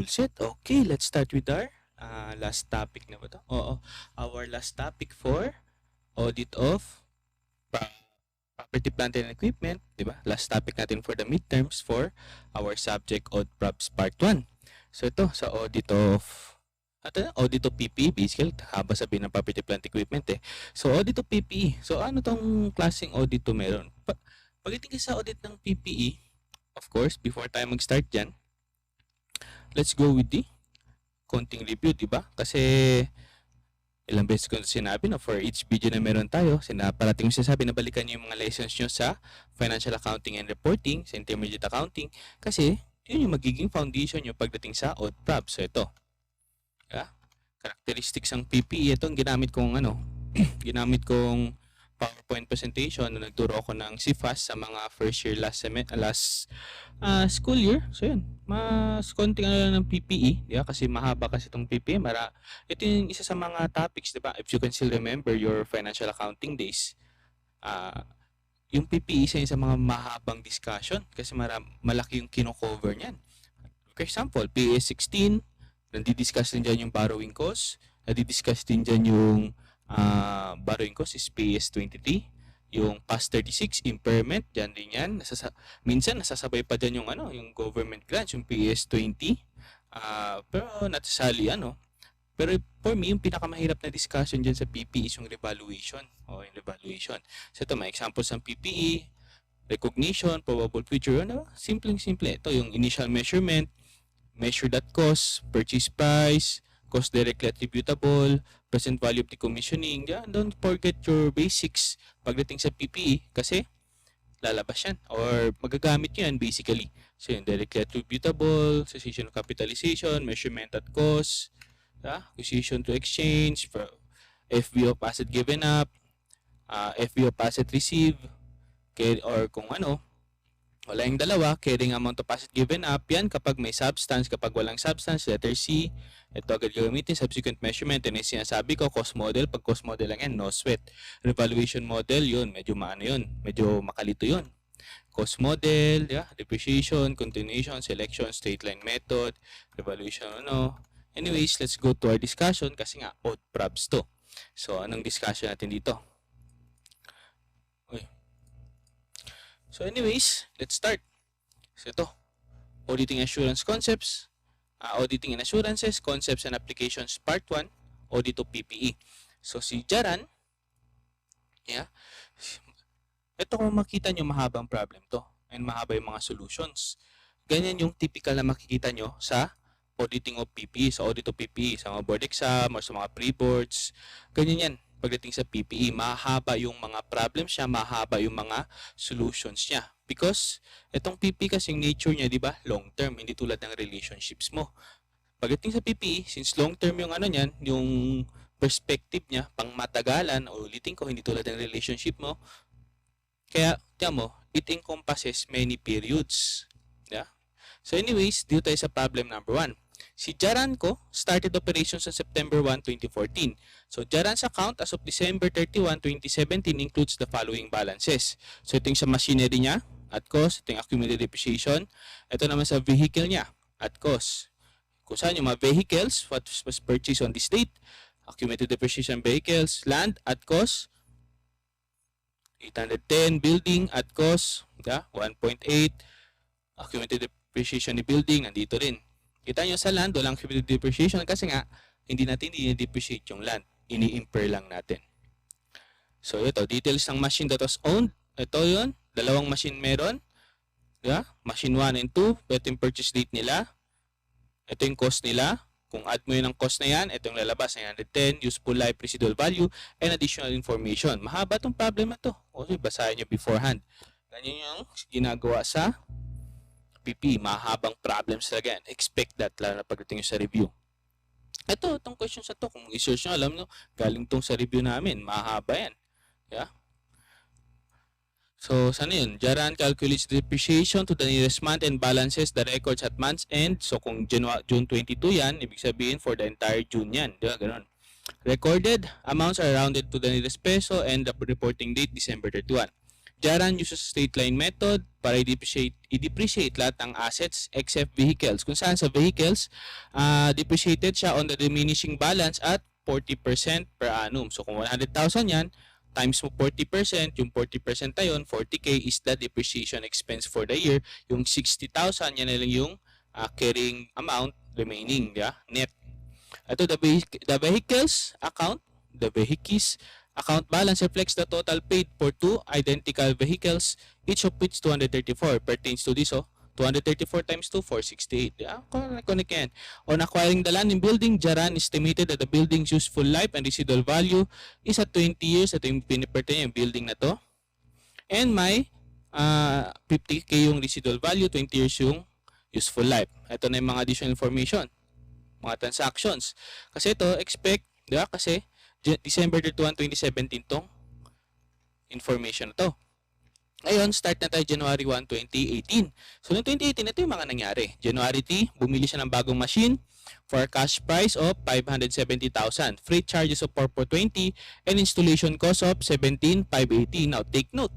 set. Okay, let's start with our last topic na ba to? Oo, our last topic for audit of property, plant, and equipment, di ba? Last topic natin for the midterms for our subject Aud Probs Part 1. So ito, sa audit of PPE, basically, haba sabihin ng property, plant, equipment eh. So audit of PPE. So ano tong klaseng audit to meron? Pagdating sa audit ng PPE, of course, before tayo mag-start dyan, let's go with the konting review, di ba? Kasi ilang beses ko sinabi na for each video na meron tayo, parating ko sinasabi na balikan niyo yung mga lessons nyo sa financial accounting and reporting, sa intermediate accounting, kasi yun yung magiging foundation nyo pagdating sa Aud Prob. So ito, characteristics ng PPE, ito ang ginamit kong ginamit kong PowerPoint presentation na nagturo ako ng CFAS sa mga first year last school year. So yun, mas konting lang ng PPE, di ba? Kasi mahaba kasi itong PPE. Ito yung isa sa mga topics, di ba? If you can still remember your financial accounting days, yung PPE isa yung sa mga mahabang discussion kasi malaki yung kino-cover niyan. For example, PAS 16, nandidiscuss din dyan yung borrowing cost, nandidiscuss din dyan yung borrowing cost is PAS 23, yung PAS 36 impairment, dyan din yan. Minsan nasasabay pa dyan yung yung government grants, yung PAS 20. Pero natasali Pero for me, yung pinakamahirap na discussion dyan sa PPE is yung revaluation. Yung revaluation. So ito, may examples ng PPE, recognition, probable future, simple-simple. Ito yung initial measurement, measured at cost, purchase price, cost directly attributable, present value of the commissioning. Don't forget your basics pagdating sa PPE kasi lalabas yan or magagamit nyo yan basically. So yun, directly attributable, cessation of capitalization, measurement at cost, acquisition to exchange, FV of asset given up, FV of asset received, or kung wala yung dalawa, carrying amount of asset given up, yan kapag may substance, kapag walang substance, letter C, ito agad gagamitin, subsequent measurement, and yung sinasabi ko, cost model, pag cost model lang yan, no sweat. Revaluation model, yun, medyo medyo makalito yun. Cost model, depreciation, continuation, selection, straight line method, revaluation, Anyways, let's go to our discussion kasi nga, Aud Probs to. So, anong discussion natin dito? So anyways, let's start. So ito, Auditing Assurance Concepts, Auditing and Assurances, Concepts and Applications Part 1, Audit of PPE. So si Jaran, ito kung makita nyo mahabang problem to and mahaba yung mga solutions. Ganyan yung typical na makikita nyo sa Auditing of PPE, sa Audit of PPE, sa mga board exam or sa mga pre-boards. Ganyan yan. Pagdating sa PPE, mahaba yung mga problems niya, mahaba yung mga solutions niya. Because itong PPE kasing nature niya, di ba, long term, hindi tulad ng relationships mo. Pagdating sa PPE, since long term yung niyan, yung perspective niya, pang matagalan, o ulitin ko, hindi tulad ng relationship mo, kaya, tiyan mo, it encompasses many periods. So anyways, dito tayo sa problem number 1. Si Jaranco started operations on September 1, 2014. So Jaran's account as of December 31, 2017 includes the following balances. So ito yung sa machinery niya at cost, ito yung accumulated depreciation. Ito naman sa vehicle niya at cost. Kung saan yung mga vehicles, what was purchased on this date, accumulated depreciation vehicles, land at cost, 810 building at cost, 1.8, accumulated depreciation ni building, nandito rin. Kita nyo sa land, walang accumulated depreciation kasi nga, hindi natin i-depreciate yung land. Ini-impair lang natin. So, ito, details ng machine that was owned. Ito yun, dalawang machine meron. Machine 1 and 2, ito yung purchase date nila. Ito yung cost nila. Kung add mo yun ang cost na yan, ito yung lalabas, 910, useful life, residual value, and additional information. Mahaba itong problem na to. Okay, basahin nyo beforehand. Ganyan yung ginagawa sa PPE, mahabang problems talaga yan. Expect that, lalo na pagdating sa review. Itong questions na to, kung i-search nyo, alam nyo, galing tong sa review namin, mahaba yan. So, sana yun? Jaran calculates depreciation to the nearest month and balances the records at month's end. So, kung June 22 yan, ibig sabihin for the entire June yan. Ganon. Recorded amounts are rounded to the nearest peso and the reporting date, December 31. Jaran uses straight line method para i-depreciate lahat ng assets except vehicles. Kung saan sa vehicles, depreciated siya on the diminishing balance at 40% per annum. So kung 100,000 yan, times mo 40%, yung 40% na yun, 40K is the depreciation expense for the year. Yung 60,000, yan na lang yung carrying amount remaining, net. Ito, the vehicles account, the vehicles account balance reflects the total paid for two identical vehicles, each of which 234 pertains to this. 234 times 2, 468. Connect yan. On acquiring the land and building, Jaran estimated that the building's useful life and residual value is at 20 years. Ito yung pinipertain yung building na to. And may 50K yung residual value, 20 years yung useful life. Ito na yung mga additional information, mga transactions. Kasi ito, expect, kasi December 31, 2017 tong information na to. Ngayon, start na tayo January 1, 2018. So, noong 2018, ito yung mga nangyari. January 3, bumili siya ng bagong machine for a cash price of 570,000. Freight charges of 4,420 and installation cost of 17,580. Now, take note.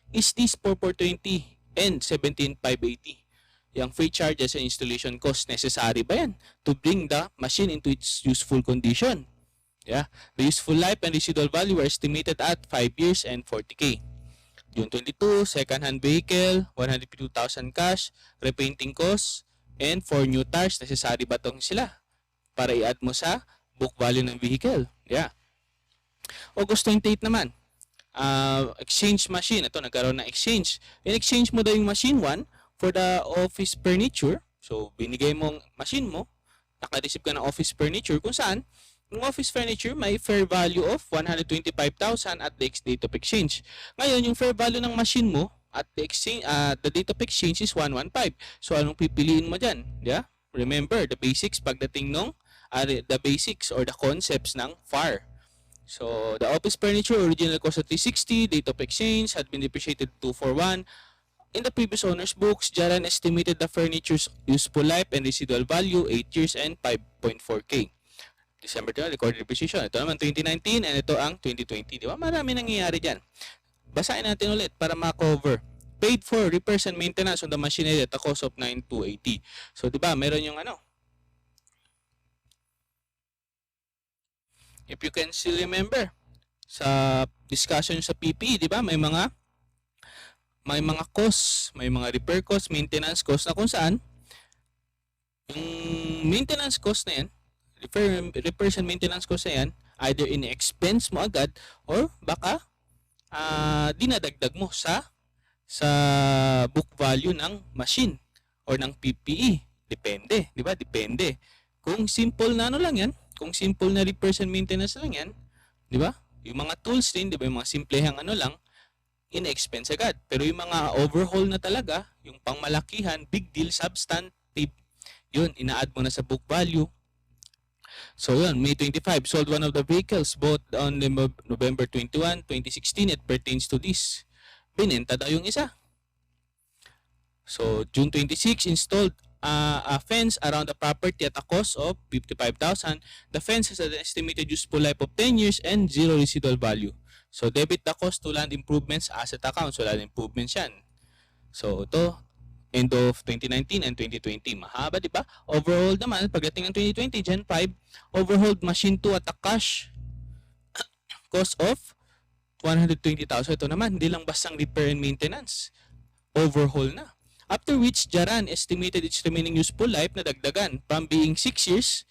Is this 4,420 and 17,580? Yung freight charges and installation cost, necessary ba yan to bring the machine into its useful condition? The useful life and residual value are estimated at 5 years and 40K. June 22, second-hand vehicle, 152,000 cash, repainting costs, and 4 new tires. Necessary ba itong sila para i-add mo sa book value ng vehicle? August 28 naman, exchange machine. Ito, nagkaroon ng exchange. In-exchange mo daw yung machine 1 for the office furniture. So, binigay mo ang machine mo, naka-receive ka ng office furniture kung saan yung office furniture may fair value of 125,000 at the date of exchange. Ngayon, yung fair value ng machine mo at the date of exchange is 115. So, anong pipiliin mo dyan? Remember, the basics pagdating nung the basics or the concepts ng FAR. So, the office furniture original cost of 360, date of exchange had been depreciated to 241. In the previous owner's books, Jaran estimated the furniture's useful life and residual value 8 years and 5.4K. December 2, recorded depreciation. Ito naman 2019 and ito ang 2020. Di ba? Marami nangyayari dyan. Basahin natin ulit para ma-cover. Paid for repairs and maintenance on the machinery at a cost of 9,280. So, di ba? Meron yung if you can still remember, sa discussion sa PPE, di ba? May mga costs, may mga repair costs, maintenance costs na kung saan yung maintenance cost na yan, repairs and maintenance cost na yan, either in-expense mo agad or baka dinadagdag mo sa book value ng machine or ng PPE. Depende, di ba? Depende. Kung simple na lang yan, kung simple na repairs and maintenance lang yan, di ba? Yung mga tools din, di ba? Yung mga simplehang lang, in-expense agad. Pero yung mga overhaul na talaga, yung pangmalakihan, big deal, substantive, yun, ina-add mo na sa book value. So yun, May 25, sold one of the vehicles bought on November 21, 2016. It pertains to this. Binenta daw yung isa. So June 26, installed a fence around the property at a cost of 55,000. The fence has an estimated useful life of 10 years and zero residual value. So debit the cost to land improvements asset account. So land improvements yan. So ito, end of 2019 and 2020. Mahaba, di ba? Overhaul naman, pagdating ng 2020, Gen 5, overhauled machine 2 at a cash cost of 120,000. Ito naman, hindi lang bastang repair and maintenance. Overhaul na. After which, Jaran estimated its remaining useful life na dagdagan from being 6 years,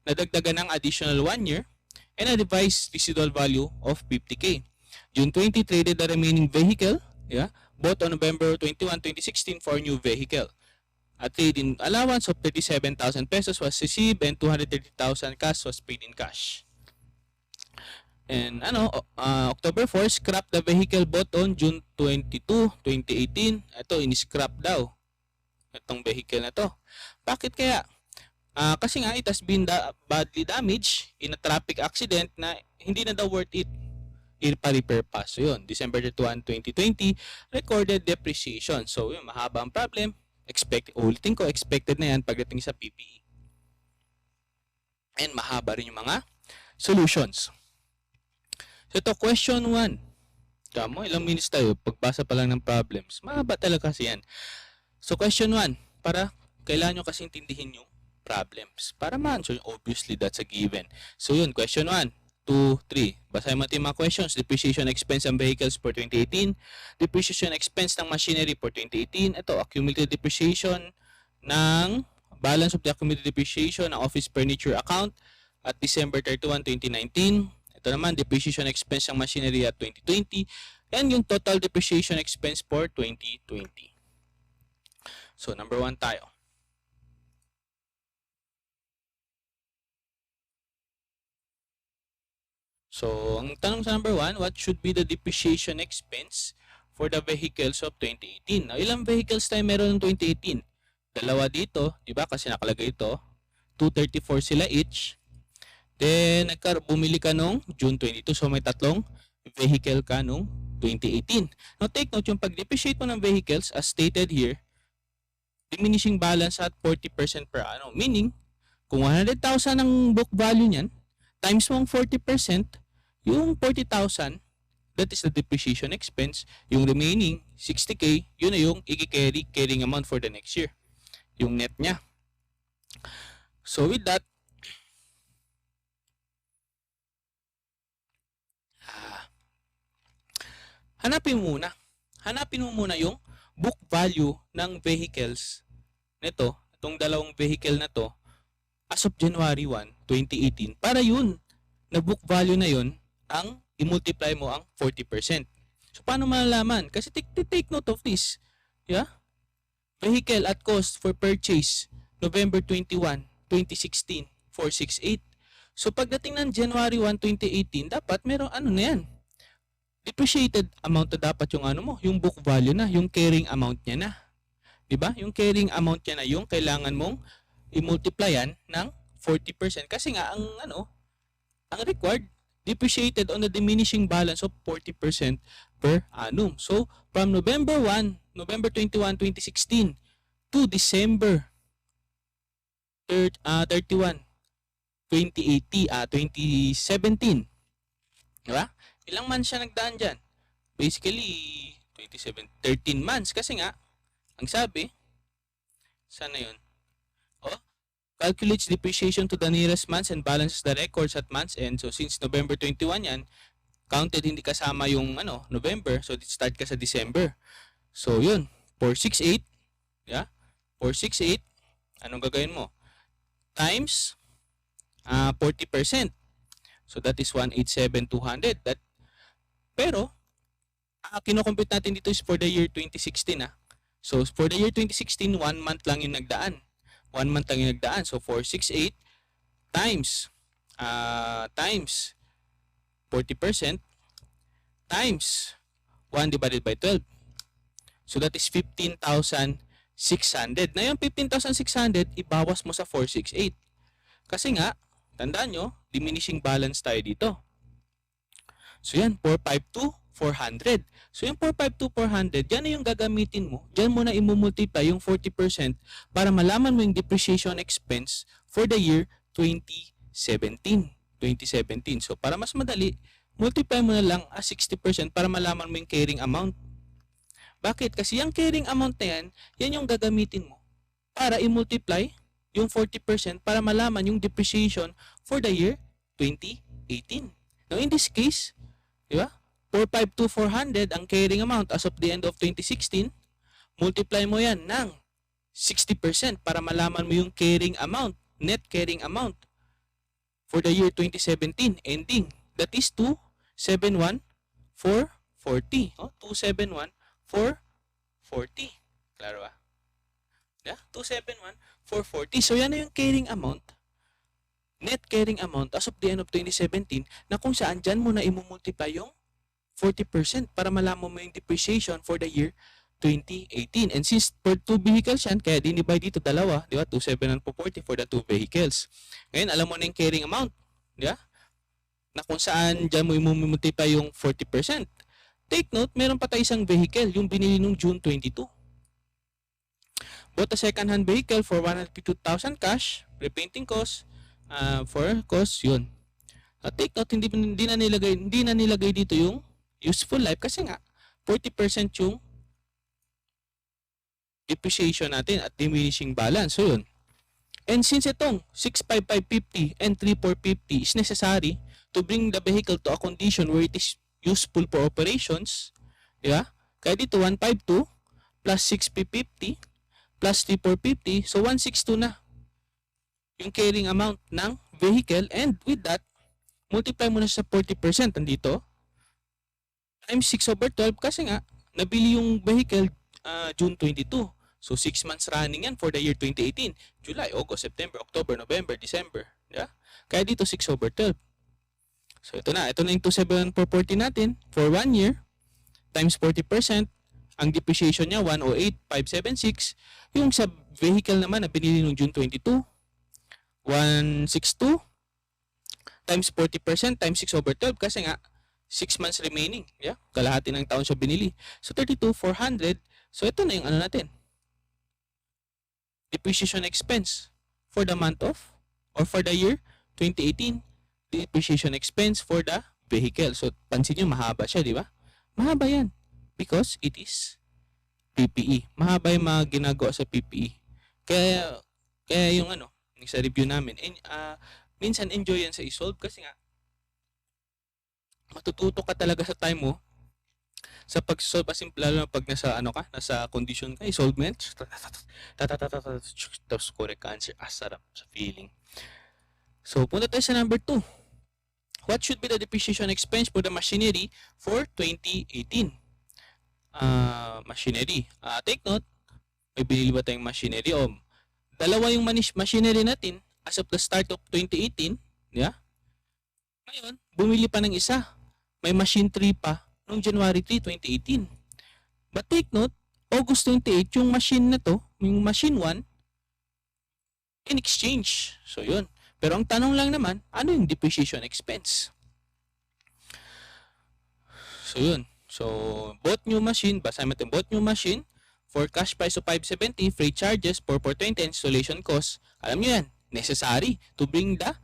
na dagdagan ng additional 1 year, and a revised residual value of 50K. June 20, traded the remaining vehicle, bought on November 21, 2016 for a new vehicle. A trade-in allowance of 37,000 pesos was received and 230,000 cash was paid in cash. And October 4, scrap the vehicle bought on June 22, 2018. Ito, in-scrap daw itong vehicle na to. Bakit kaya? Kasi nga, it has been badly damaged in a traffic accident na hindi na daw worth it i-repair pa. So yun, December 31, 2020, recorded depreciation. So yun, mahaba ang problem. Ulitin ko, expected na yan pagdating sa PPE. And mahaba rin yung mga solutions. So ito, question 1. Tama, ilang minutes tayo, pagbasa pa lang ng problems. Mahaba talaga kasi yan. So question 1, para kailangan nyo kasi intindihin yung problems. Para ma-answer, obviously that's a given. So yun, question 1, 2, 3. Basahin mo natin mga questions. Depreciation expense ng vehicles for 2018. Depreciation expense ng machinery for 2018. Ito, accumulated depreciation ng balance of the accumulated depreciation ng office furniture account at December 31, 2019. Ito naman, depreciation expense ng machinery at 2020. And yung total depreciation expense for 2020. So, number 1 tayo. So, ang tanong sa number 1, what should be the depreciation expense for the vehicles of 2018? Now, ilang vehicles tayo meron ng 2018? Dalawa dito, di ba? Kasi nakalagay ito. 234 sila each. Then, bumili ka nung June 22. So, may tatlong vehicle ka nung 2018. Now, take note, yung pag-depreciate mo ng vehicles, as stated here, diminishing balance at 40% per annum. Meaning, kung 100,000 ang book value niyan, times mo ang 40%, yung 40,000, that is the depreciation expense. Yung remaining, 60K, yun na yung carrying amount for the next year. Yung net niya. So, with that, hanapin mo muna yung book value ng vehicles nito, itong dalawang vehicle na to, as of January 1, 2018, para yun, na book value na yun, ang i-multiply mo ang 40%. So, paano malalaman? Kasi take note of this. Yeah? Vehicle at cost for purchase, November 21, 2016, 468. So, pagdating ng January 1, 2018, dapat merong ano na yan, depreciated amount na dapat yung ano mo, yung book value na, yung carrying amount niya na. 'Di ba? Yung carrying amount niya na yung kailangan mong i-multiplyan ng 40% kasi nga ang ang required depreciated on the diminishing balance of 40% per annum. So, from November 21, 2016 to December 31, 2017. 'Di ba? Ilang months siya nagdaan dyan? Basically, 13 months. Kasi nga, ang sabi, sana yun? Oh, calculates depreciation to the nearest months and balances the records at month's end. So, since November 21 yan, counted hindi kasama yung November. So, start ka sa December. So, yun. 468. Yeah? 468. Anong gagawin mo? Times 40%. So, that is 187,200. Pero, kinocompute natin dito is for the year 2016. So, for the year 2016, 1 month lang yung nagdaan. 1 month lang yung nagdaan. So, 468 times 40% times 1 divided by 12. So, that is 15,600. Na yung 15,600, ibawas mo sa 468. Kasi nga, tandaan nyo, diminishing balance tayo dito. So yan, 452,400. So yung 452,400, yan na yung gagamitin mo. Diyan mo na imumultiply yung 40% para malaman mo yung depreciation expense for the year 2017. So para mas madali, multiply mo na lang as 60% para malaman mo yung carrying amount. Bakit? Kasi yung carrying amount na yan, yan yung gagamitin mo para i-multiply yung 40% para malaman yung depreciation for the year 2018. Now in this case, di ba? 452,400 ang carrying amount as of the end of 2016. Multiply mo yan ng 60% para malaman mo yung carrying amount, net carrying amount for the year 2017 ending. That is 271,440. 271,440. Klaro ba? Yeah? 271,440. So yan na yung carrying amount, net carrying amount as of the end of 2017 na kung saan dyan mo na imumultiply yung 40% para malaman mo yung depreciation for the year 2018. And since for 2 vehicles yan, kaya dinivide dito dalawa, di ba? 271,440 for the 2 vehicles. Ngayon, alam mo na yung carrying amount, di ba? Na kung saan dyan mo imumultiply yung 40%. Take note, meron pa tayo isang vehicle, yung binili nung June 22. Bought a second-hand vehicle for 152,000 cash, repainting cost, for cost, yun. Take note, hindi na nilagay dito yung useful life kasi nga 40% yung depreciation natin at diminishing balance. So yun. And since itong 65550 and 3450 is necessary to bring the vehicle to a condition where it is useful for operations, di ba? Kaya dito 152 plus 6550 plus 3450, so 162 na yung carrying amount ng vehicle, and with that, multiply mo na sa 40% nandito times 6/12 kasi nga nabili yung vehicle June 22. So 6 months running yan for the year 2018. July, August, September, October, November, December. Yeah? Kaya dito 6/12. So ito na yung 27440 natin for 1 year times 40%. Ang depreciation niya 108,576. Yung sa vehicle naman na binili noong June 22, 162 times 40% times 6/12 kasi nga 6 months remaining. Yeah? Kalahati ng taon siya binili. So 32,400. So ito na yung ano natin. Depreciation expense for the month of or for the year 2018. Depreciation expense for the vehicle. So pansin nyo, mahaba siya, di ba? Mahaba yan because it is PPE. Mahaba yung mga ginagawa sa PPE. Kaya yung ano, sa review namin, minsan enjoy yan sa isolve kasi nga matututo ka talaga sa time mo sa pag-solve, as simple lalo na pag nasa ano ka, nasa condition ka, i-solve mo yan, tapos correct answer, sarap sa feeling. So punta tayo sa number 2. What should be the depreciation expense for the machinery for 2018? Machinery. Take note, may binili ba tayong machinery? Dalawa yung machinery natin as of the start of 2018. Yeah? Ngayon, bumili pa ng isa. May machine 3 pa noong January 3, 2018. But take note, August 28, yung machine na to, yung machine 1, in exchange. So yun. Pero ang tanong lang naman, ano yung depreciation expense? So yun. So, bought new machine, basahin natin, bought new machine for cash price of 570, freight charges, 4,420, installation cost. Alam nyo yan, necessary to bring the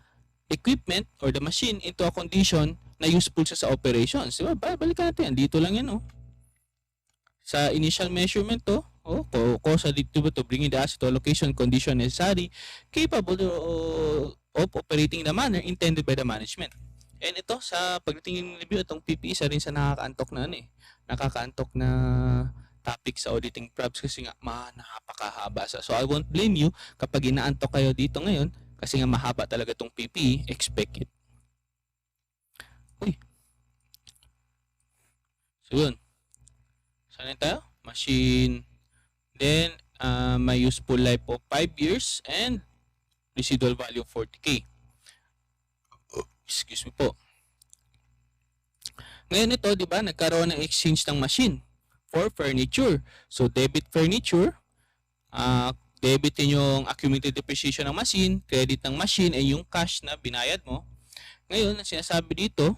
equipment or the machine into a condition na useful sa operations. Diba? Balikan natin yan. Dito lang yan, sa initial measurement to, cost dito to bring the asset to location condition necessary, capable of operating in the manner intended by the management. And ito, sa pagdating ng review, itong PPE, isa rin sa nakakaantok na topic sa auditing probs kasi nga napakahaba sa. So I won't blame you kapag inaantok kayo dito ngayon kasi nga mahaba talaga itong PPE, expect it. Uy. So yun. Saan tayo? Machine. Then, may useful life of 5 years and residual value of 40K. Excuse me po. Ngayon ito, di ba, nagkaroon ng exchange ng machine for furniture. So, debit furniture, debitin yung accumulated depreciation ng machine, credit ng machine, ay yung cash na binayad mo. Ngayon, ang sinasabi dito,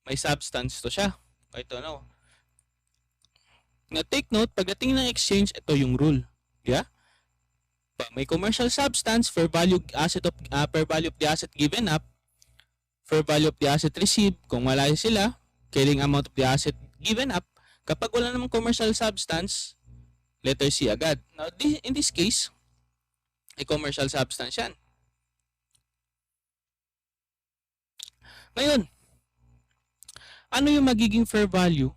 may substance to siya. Ito, na take note, pagdating ng exchange, ito yung rule. Yeah? May commercial substance, fair value asset of fair value of the asset given up, fair value of the asset received, kung wala sila, carrying amount of the asset given up. Kapag wala namang commercial substance, letter C agad. Now, in this case, ay commercial substance yan. Ngayon, ano yung magiging fair value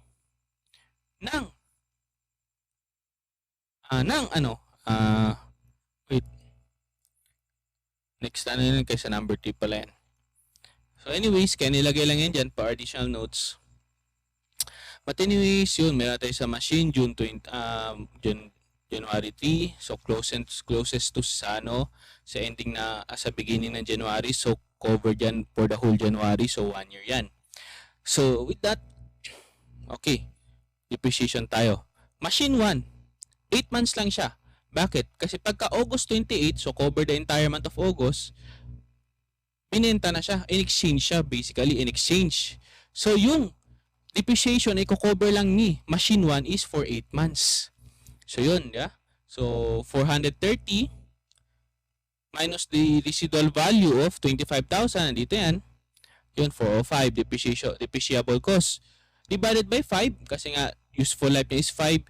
ng wait. Next yun kaysa number 3 pala yan. So anyways, kaya nilagay lang yan dyan para additional notes. But anyways, yun, meron tayo sa machine January 3. So closest to sa ending na sa beginning ng January. So covered yan for the whole January. So 1 year yan. So with that, okay, depreciation tayo. Machine 1, 8 months lang siya. Bakit? Kasi pagka August 28, so cover the entire month of August, binenta na siya. In exchange siya, basically in exchange. So yung depreciation ay cover lang ni machine 1 is for 8 months. So yun, yeah? So 430 minus the residual value of 25,000, dito yan. Yun, 405, depreciable cost. Divided by 5, kasi nga, useful life niya is 5.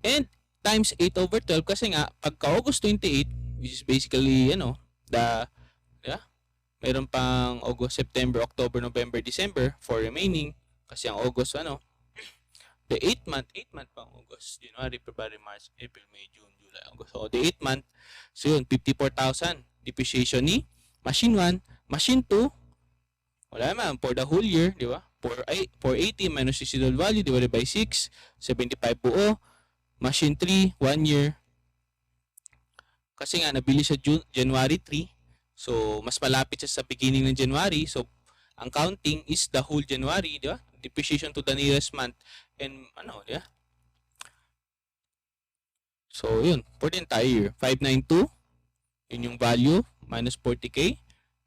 And times 8 over 12, kasi nga, pagka August 28, which is basically, yeah, meron pang August, September, October, November, December, for remaining. Kasi ang August, the 8th month pang August, January, February, March, April, May, June, July, August. So, the 8th month, so yun, 54,000 depreciation ni machine 1, machine 2, wala naman, for the whole year, di ba? 480 minus residual value divided by 6, 75 buo. Machine 3, 1 year. Kasi nga, nabili siya January 3, so mas malapit siya sa beginning ng January, so ang counting is the whole January, di ba? Depreciation to the nearest month. And di ba? So, yun. For the entire year, 592, yun yung value, minus 40K,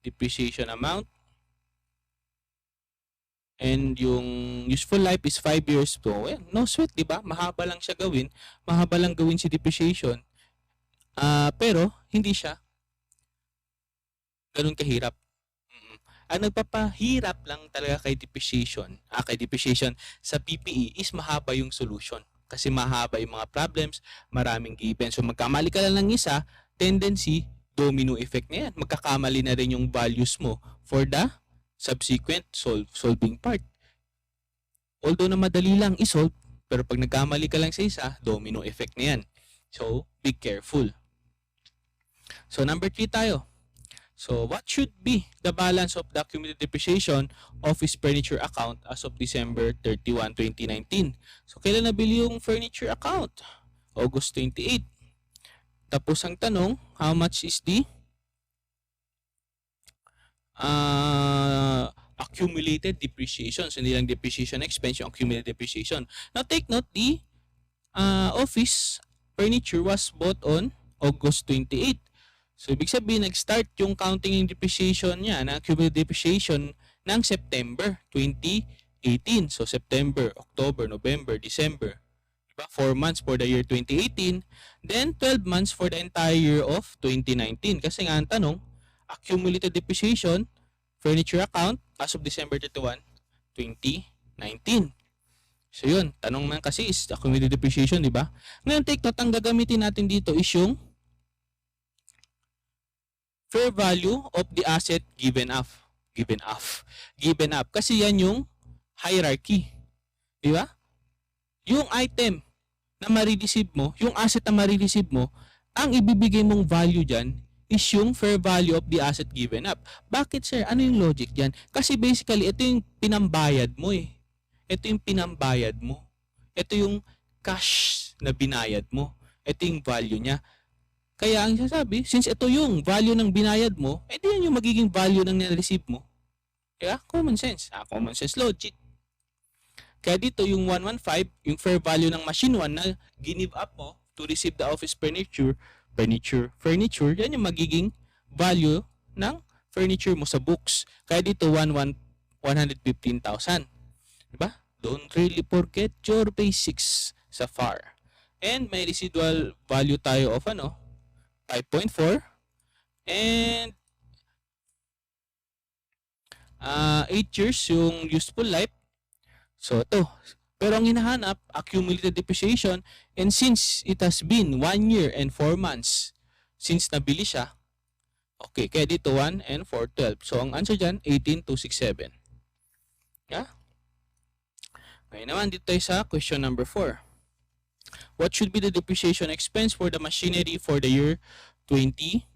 depreciation amount. And yung useful life is 5 years. So, no sweat, di ba? Mahaba lang siya gawin. Mahaba lang gawin si depreciation. Pero, hindi siya ganun kahirap. Ang nagpapahirap lang talaga kay depreciation sa PPE is mahaba yung solution. Kasi mahaba yung mga problems, maraming given. So magkamali ka lang ng isa, tendency, domino effect na yan. Magkakamali na rin yung values mo for the subsequent solving part. Although na madali lang isolve, pero pag nagkamali ka lang sa isa, domino effect na yan. So, be careful. So, number 3 tayo. So, what should be the balance of the accumulated depreciation of his furniture account as of December 31, 2019? So, kailan nabili yung furniture account? August 28. Tapos ang tanong, how much is the accumulated depreciation? So, hindi lang depreciation expense, yung accumulated depreciation. Now, take note, the office furniture was bought on August 28. So, ibig sabihin, nag-start yung counting yung depreciation niya na accumulated depreciation ng September 2018. So, September, October, November, December. Diba? 4 months for the year 2018. Then, 12 months for the entire year of 2019. Kasi nga ang tanong, accumulated depreciation, furniture account as of December 31, 2019. So, yun. Tanong man kasi is accumulated depreciation, di ba? Ngayon, take note, ang gagamitin natin dito is yung fair value of the asset given up. Kasi yan yung hierarchy. Di ba? Yung item na ma-receive mo, yung asset na ma-receive mo, ang ibibigay mong value dyan is yung fair value of the asset given up. Bakit, sir? Ano yung logic dyan? Kasi basically, ito yung pinambayad mo eh. Ito yung pinambayad mo. Ito yung cash na binayad mo. Ito yung value niya. Kaya ang sasabi, since ito yung value ng binayad mo, edi yan yung magiging value ng na-receive mo. Kaya common sense. Common sense logic. Kaya dito yung 115, yung fair value ng machine 1 na give up mo to receive the office furniture, yan yung magiging value ng furniture mo sa books. Kaya dito 115,000. Diba? Don't really forget your basics sa FAR. And may residual value tayo of 5.4 and 8 years yung useful life. So ito, pero ang hinahanap accumulated depreciation, and since it has been 1 year and 4 months since nabili siya, okay, kaya dito 1 and 4, 12. So ang answer dyan 18,267. Yeah? Ngayon naman dito tayo sa question number 4. What should be the depreciation expense for the machinery for the year 2020?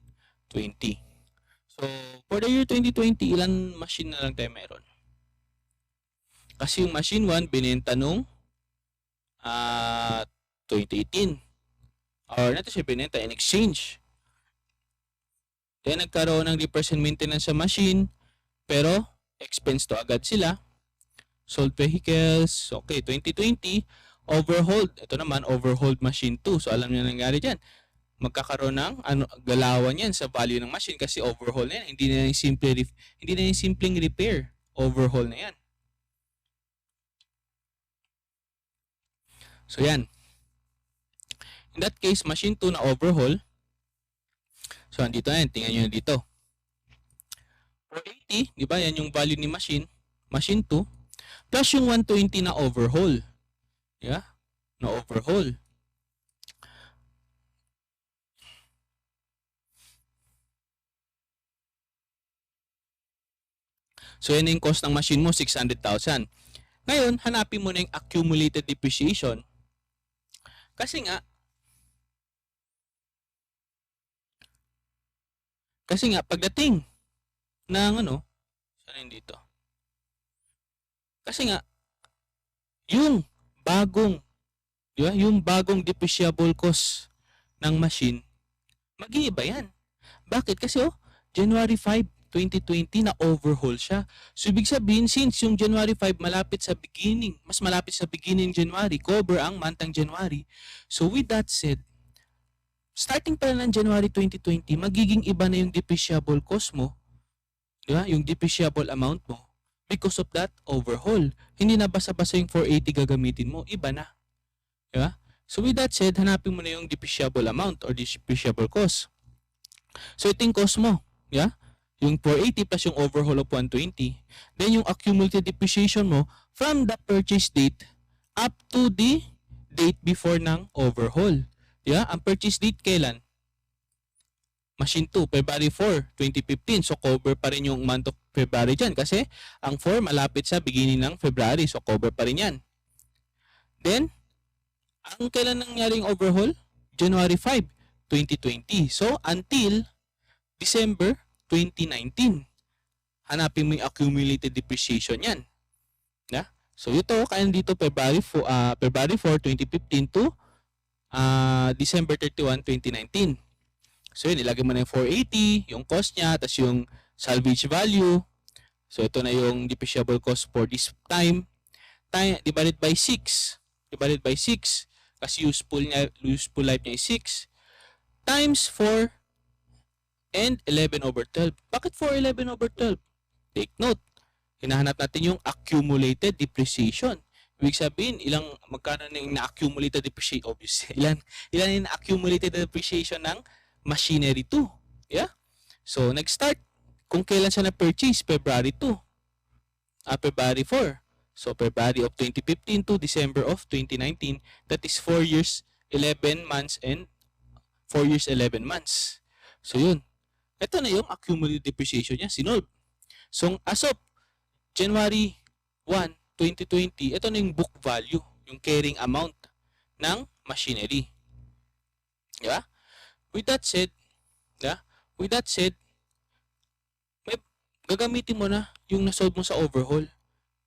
So, for the year 2020, ilan machine na lang tayo meron? Kasi yung machine 1, binenta nung 2018. Or natin siya binenta in exchange. Then, nagkaroon ng repairs and maintenance sa machine, pero expense to agad sila. Sold vehicles, okay, 2020, overhauled. Ito naman, overhauled machine 2. So, alam niyo nangyari dyan. Magkakaroon ng galawan yan sa value ng machine kasi overhaul na yan. Hindi na yung simpleng repair. Overhaul na yan. So, yan. In that case, machine 2 na overhaul. So, andito na yan. Tingnan nyo dito. 480, di ba? Yan yung value ni machine 2, plus yung 120 na overhaul. Yeah? Na overhaul. So, yan yung cost ng machine mo, 600,000. Ngayon, hanapin mo na yung accumulated depreciation. Kasi nga, pagdating ng saan yun dito? Kasi nga, yung bagong, di ba? Yung bagong depreciable cost ng machine, mag-iiba yan. Bakit? Kasi January 5, 2020 na overhaul siya. So, ibig sabihin, since yung January 5 mas malapit sa beginning January, cover ang month ng January. So, with that said, starting pa ng January 2020, magiging iba na yung depreciable cost mo, di ba? Yung depreciable amount mo because of that overhaul. Hindi na basta-basta yung 480 gagamitin mo, iba na. Di ba? So, with that said, hanapin mo na yung depreciable amount or depreciable cost. So, ito yung cost mo. Yeah? Yung 480 plus yung overhaul of 120. Then, yung accumulated depreciation mo from the purchase date up to the date before ng overhaul. Yeah? Ang purchase date kailan? Machine 2, February 4, 2015. So, cover pa rin yung month of February dyan kasi ang 4 malapit sa beginning ng February. So, cover pa rin yan. Then, ang kailan nangyari yung overhaul? January 5, 2020. So, until December 2019. Hanapin mo yung accumulated depreciation yan. Yeah? So, ito, kaya dito February 4, 2015 to December 31, 2019. So, yun, ilagay mo na yung 480, yung cost niya, tapos yung salvage value. So, ito na yung depreciable cost for this time. Divided by 6. Divided by 6. Kasi useful life niya is 6. Times 4 and 11/12. Bakit 4/11/12? Take note. Hinahanap natin yung accumulated depreciation. Ibig sabihin, magkano na yung na-accumulated depreciation? Obviously, ilan yung na-accumulated depreciation ng machinery 2. Yeah? So, nag-start. Kung kailan siya na-purchase, February 2. February 4. So, February of 2015 to December of 2019. That is 4 years, 11 months, and 4 years, 11 months. So, yun. Ito na yung accumulated depreciation niya, sinolve. So, as of January 1, 2020, ito na yung book value, yung carrying amount ng machinery. Diba? With that said, gagamitin mo na yung nasolve mo sa overhaul.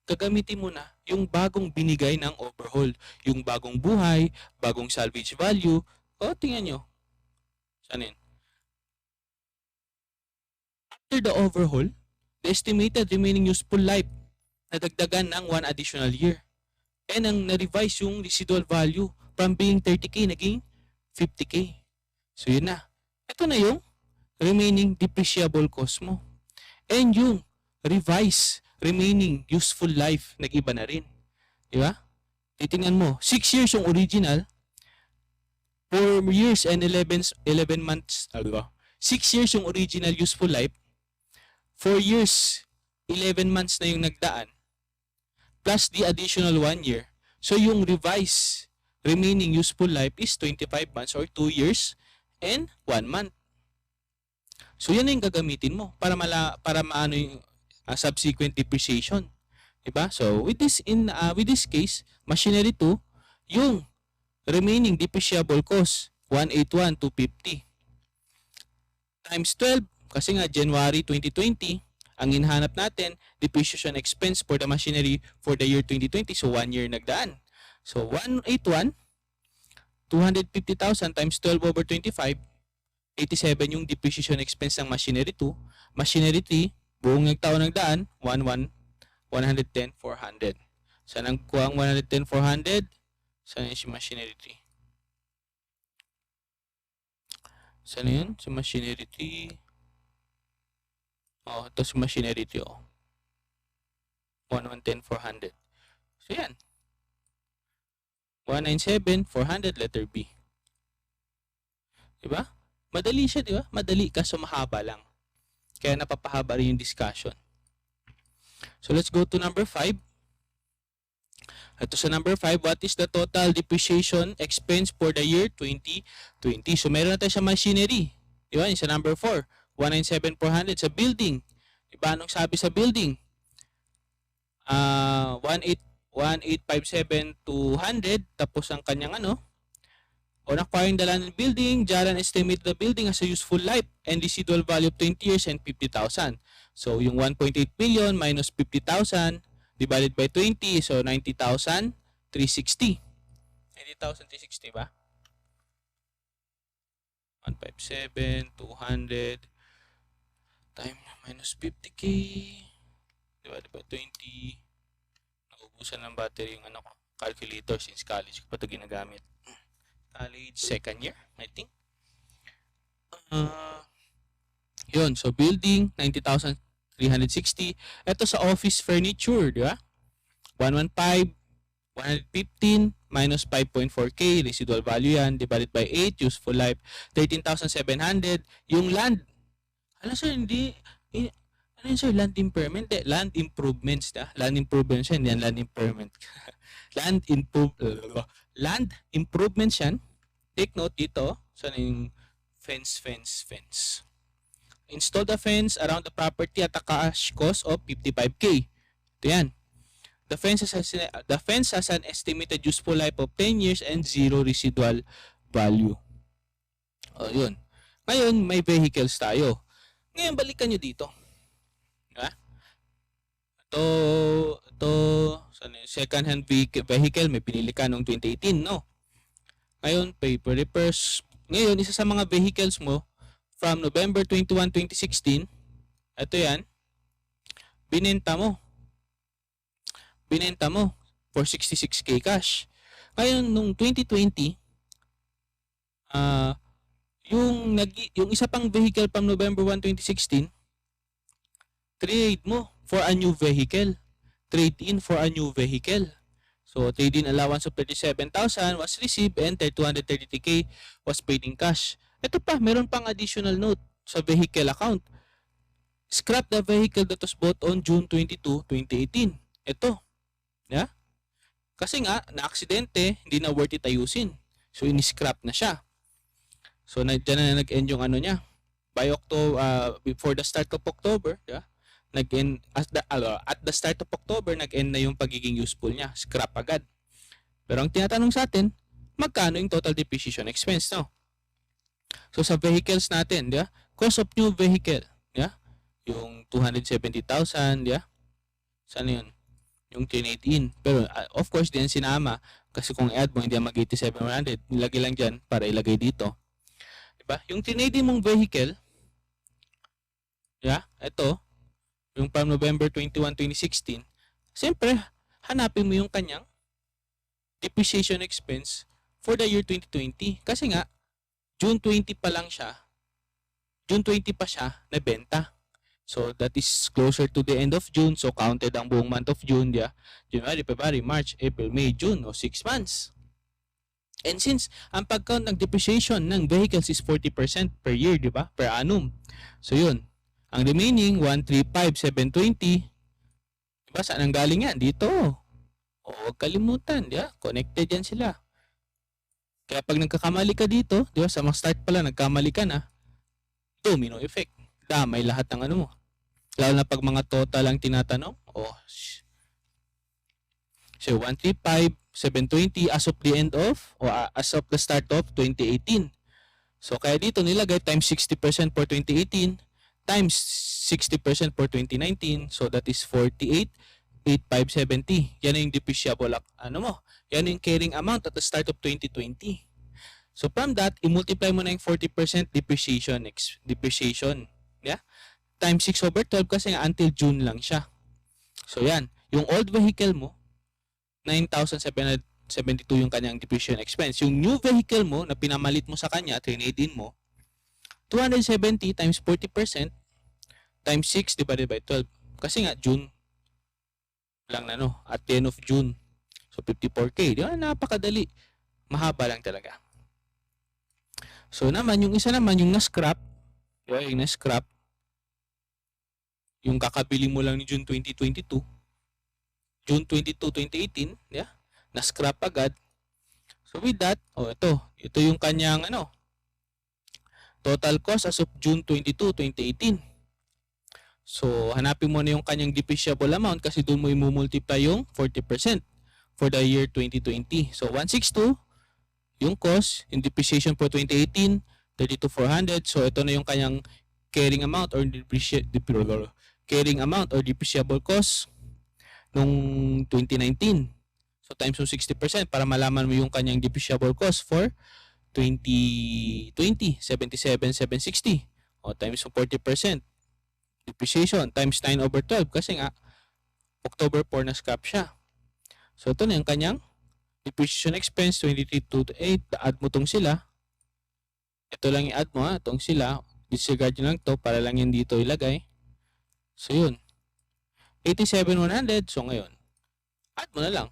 Gagamitin mo na yung bagong binigay ng overhaul. Yung bagong buhay, bagong salvage value. Tingnan nyo. Saan yun? After the overhaul, the estimated remaining useful life nadagdagan ng 1 additional year. And ang na-revise yung residual value from being 30K naging 50K. So yun na. Ito na yung remaining depreciable cost mo. And yung revise remaining useful life nag-iba na rin. Diba? Titingnan mo, 6 years yung original, 4 years and 11 months, 6 years yung original useful life, 4 years, 11 months na yung nagdaan, plus the additional 1 year. So yung revise remaining useful life is 25 months or 2 years and 1 month. So yan yung gagamitin mo para maano yung subsequent depreciation. Diba? So with this case, machinery 2, yung remaining depreciable cost 181,250 times 12 kasi nga January 2020 ang hinahanap natin depreciation expense for the machinery for the year 2020, so 1 year nagdaan. So 181 250,000 times 12 over 25, 87 yung depreciation expense ng machinery 2. Machinery 3, buong nagtaon nagdaan 110,400. Saan ang kuha ang 110,400? Saan yun si machinery 3? Saan yun? Si machinery 3. Ito si machinery 3. 110,400. So yan. 197,400 letter B. Diba? Madali siya, diba? Madali kaso mahaba lang. Kaya napapahaba rin yung discussion. So let's go to number 5. Ito sa number 5, what is the total depreciation expense for the year 2020? So meron na tayo sa machinery. Diba? Yung sa number 4, 197,400 sa building. Diba? Anong sabi sa building? 1857,200 tapos ang kanyang on acquiring the land and building, Jalan estimated the building has a useful life and residual value of 20 years and 50,000. So yung 1.8 billion minus 50,000 divided by 20, so 90,360. 90,360 ba? 157,200 time minus 50k divided by 20. Naubusan ng battery yung calculator since college ko pa ito ginagamit. College second year, I think. Yun, so building 90,360. Ito sa office furniture, di ba? 115, 115 minus 5.4k residual value yan divided by 8 useful life 13,700. Yung land, ano sir, hindi ano yun sir, land impairment? Land improvements, land improvements yan, yan land impairment. Land improvements yan. Take note dito, saan yung fence. Install the fence around the property at a cash cost of 55k. Ito yan. The fence has an estimated useful life of 10 years and 0 residual value. O yun. Ngayon, may vehicles tayo. Ngayon, balikan nyo dito. Ha? Ito, second hand vehicle, may pinili ka noong 2018, no? Ngayon, paper repairs. Ngayon, isa sa mga vehicles mo, from November 21, 2016, ito yan, binenta mo for 66k cash. Ngayon, nung 2020, yung isa pang vehicle from November 1, 2016, trade mo for a new vehicle. Trade-in for a new vehicle. So, trade-in allowance of 37,000 was received and 230k was paid in cash. Ito pa, meron pang additional note sa vehicle account. Scrap the vehicle that was bought on June 22, 2018. Ito. Yeah? Kasi nga, na-aksidente, hindi na worth it ayusin. So, in-scrap na siya. So, dyan na nag-end yung niya. By October, before the start of October, yeah? Nag-end at the start of October, nag-end na yung pagiging useful niya. Scrap agad. Pero ang tinatanong sa atin, magkano yung total depreciation expense, no? So sa vehicles natin, yeah? Cost of new vehicle, yeah? Yung 270,000, yeah? Saan yun? Yung 1018. Pero of course, din sinama. Kasi kung i-add mo, hindi mag 87,100. Nilagay lang dyan para ilagay dito. Diba? Yung 1018 mong vehicle, yeah? Ito, yung from November 21, 2016, siyempre, hanapin mo yung kanyang depreciation expense for the year 2020. Kasi nga, June 20 pa lang siya, June 20 pa siya nabenta. So, that is closer to the end of June. So, counted ang buong month of June, yeah? January, February, March, April, May, June, o 6 months. And since ang pag-count ng depreciation ng vehicles is 40% per year, di ba? Per annum. So, yun. Ang remaining, 135,720. Diba? Saan ang galing yan? Dito. O, huwag kalimutan. Diba? Connected yan sila. Kaya pag nagkakamali ka dito, diba? Sa mga start pala, nagkamali ka na, domino effect. Damay lahat ng mo. Lalo na pag mga total ang tinatanong. Oh, so, 135,720 as of the end of, o as of the start of 2018. So, kaya dito nilagay times 60% for 2018, times 60% for 2019. So, that is 48,870. Yan yung depreciable, yan yung carrying amount at the start of 2020. So, from that, i-multiply mo na yung 40% depreciation. Yeah? Times 6/12 kasi nga until June lang siya. So, yan. Yung old vehicle mo, 9,772 yung kanyang depreciation expense. Yung new vehicle mo na pinamalit mo sa kanya, 318 mo, 270 times 40% times 6 divided by 12. Kasi nga, June lang na, at the end of June. So, 54K. Di ba? Napakadali. Mahaba lang talaga. So, naman, yung isa naman, yung na-scrap, yung na-scrap, yung kakabili mo lang ni June 2022, June 22, 2018, yeah, na-scrap agad. So with that, ito yung kanyang total cost as of June 22, 2018. So hanapin mo na yung kanyang depreciable amount kasi doon mo i-multiply yung 40% for the year 2020. So 162 yung cost, yung depreciation for 2018, 32,400. So ito na yung kanyang carrying amount or depreciable cost nung 2019. So times yung 60% para malaman mo yung kanyang depreciable cost for 2020, 77,760. O times yung 40% depreciation times 9/12 kasi nga October 4 na scrap siya. So ito na yung kanyang depreciation expense 23,228. Add mo tong sila. Ito lang i-add mo itong sila. Disregard nyo lang to para lang yan dito ilagay. So yun. 87,100. So ngayon, add mo na lang.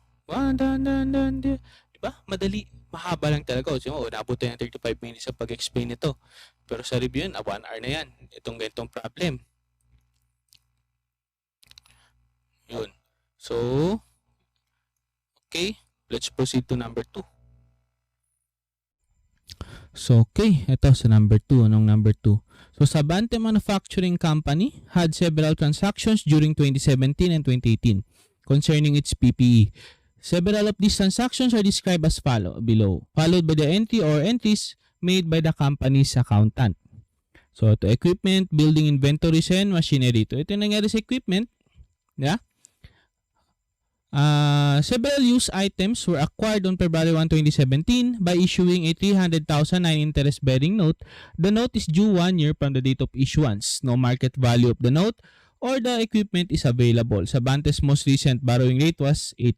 Diba? Madali. Mahaba lang talaga. So, nabot tayo ng 35 minutes sa pag-explain nito. Pero sa review yun, 1 hour na yan. Itong ganitong problem. Yun. So, okay. Let's proceed to number 2. So, okay. Ito sa number 2. Anong number 2? So, Sabante Manufacturing Company had several transactions during 2017 and 2018 concerning its PPE. Several of these transactions are described as below, followed by the entry or entries made by the company's accountant. So, ito equipment, building inventories, and machinery. Ito yung nangyari sa equipment. Yeah? Several used items were acquired on February 1, 2017 by issuing a 300,000 interest-bearing note. The note is due 1 year from the date of issuance. No market value of the note or the equipment is available. Sabante's most recent borrowing rate was 8%.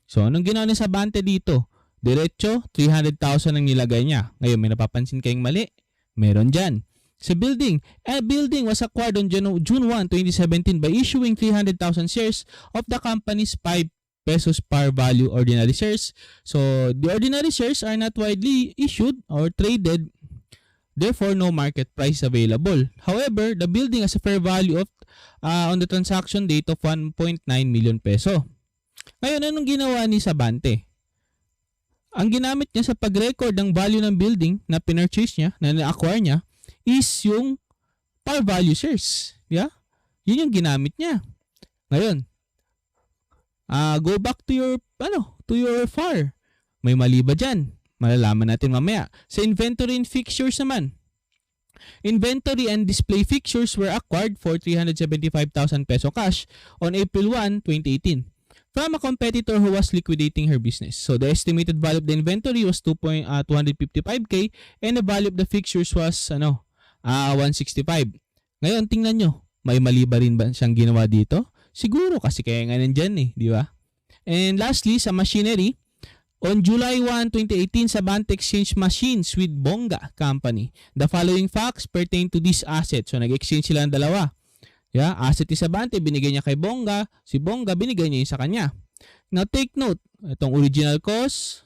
So, anong ginawa ni Sabante dito? Diretso, 300,000 ang nilagay niya. Ngayon, may napapansin kayong mali? Meron dyan. Sa building, a building was acquired on June 1, 2017 by issuing 300,000 shares of the company's 5 pesos par value ordinary shares. So, the ordinary shares are not widely issued or traded. Therefore, no market price available. However, the building has a fair value of on the transaction date of 1.9 million peso. Ngayon, anong ginawa ni Sabante? Ang ginamit niya sa pag-record ng value ng building na pinurchase niya, na na-acquire niya, is yung par value shares. Yeah? Yun yung ginamit niya. Ngayon, go back to your FAR. May mali ba dyan? Malalaman natin mamaya. Sa inventory and fixtures naman. Inventory and display fixtures were acquired for 375,000 peso cash on April 1, 2018 from a competitor who was liquidating her business. So the estimated value of the inventory was 255k and the value of the fixtures was 165. Ngayon tingnan nyo, may mali ba rin ba siyang ginawa dito? Siguro kasi kaya nga nandyan di ba? And lastly, sa machinery, on July 1, 2018, Sabante exchanged machines with Bonga Company. The following facts pertain to this asset. So nag-exchange sila ng dalawa. Yeah, asset ni Sabante, binigay niya kay Bonga. Si Bonga, binigay niya yung sa kanya. Now, take note. Itong original cost,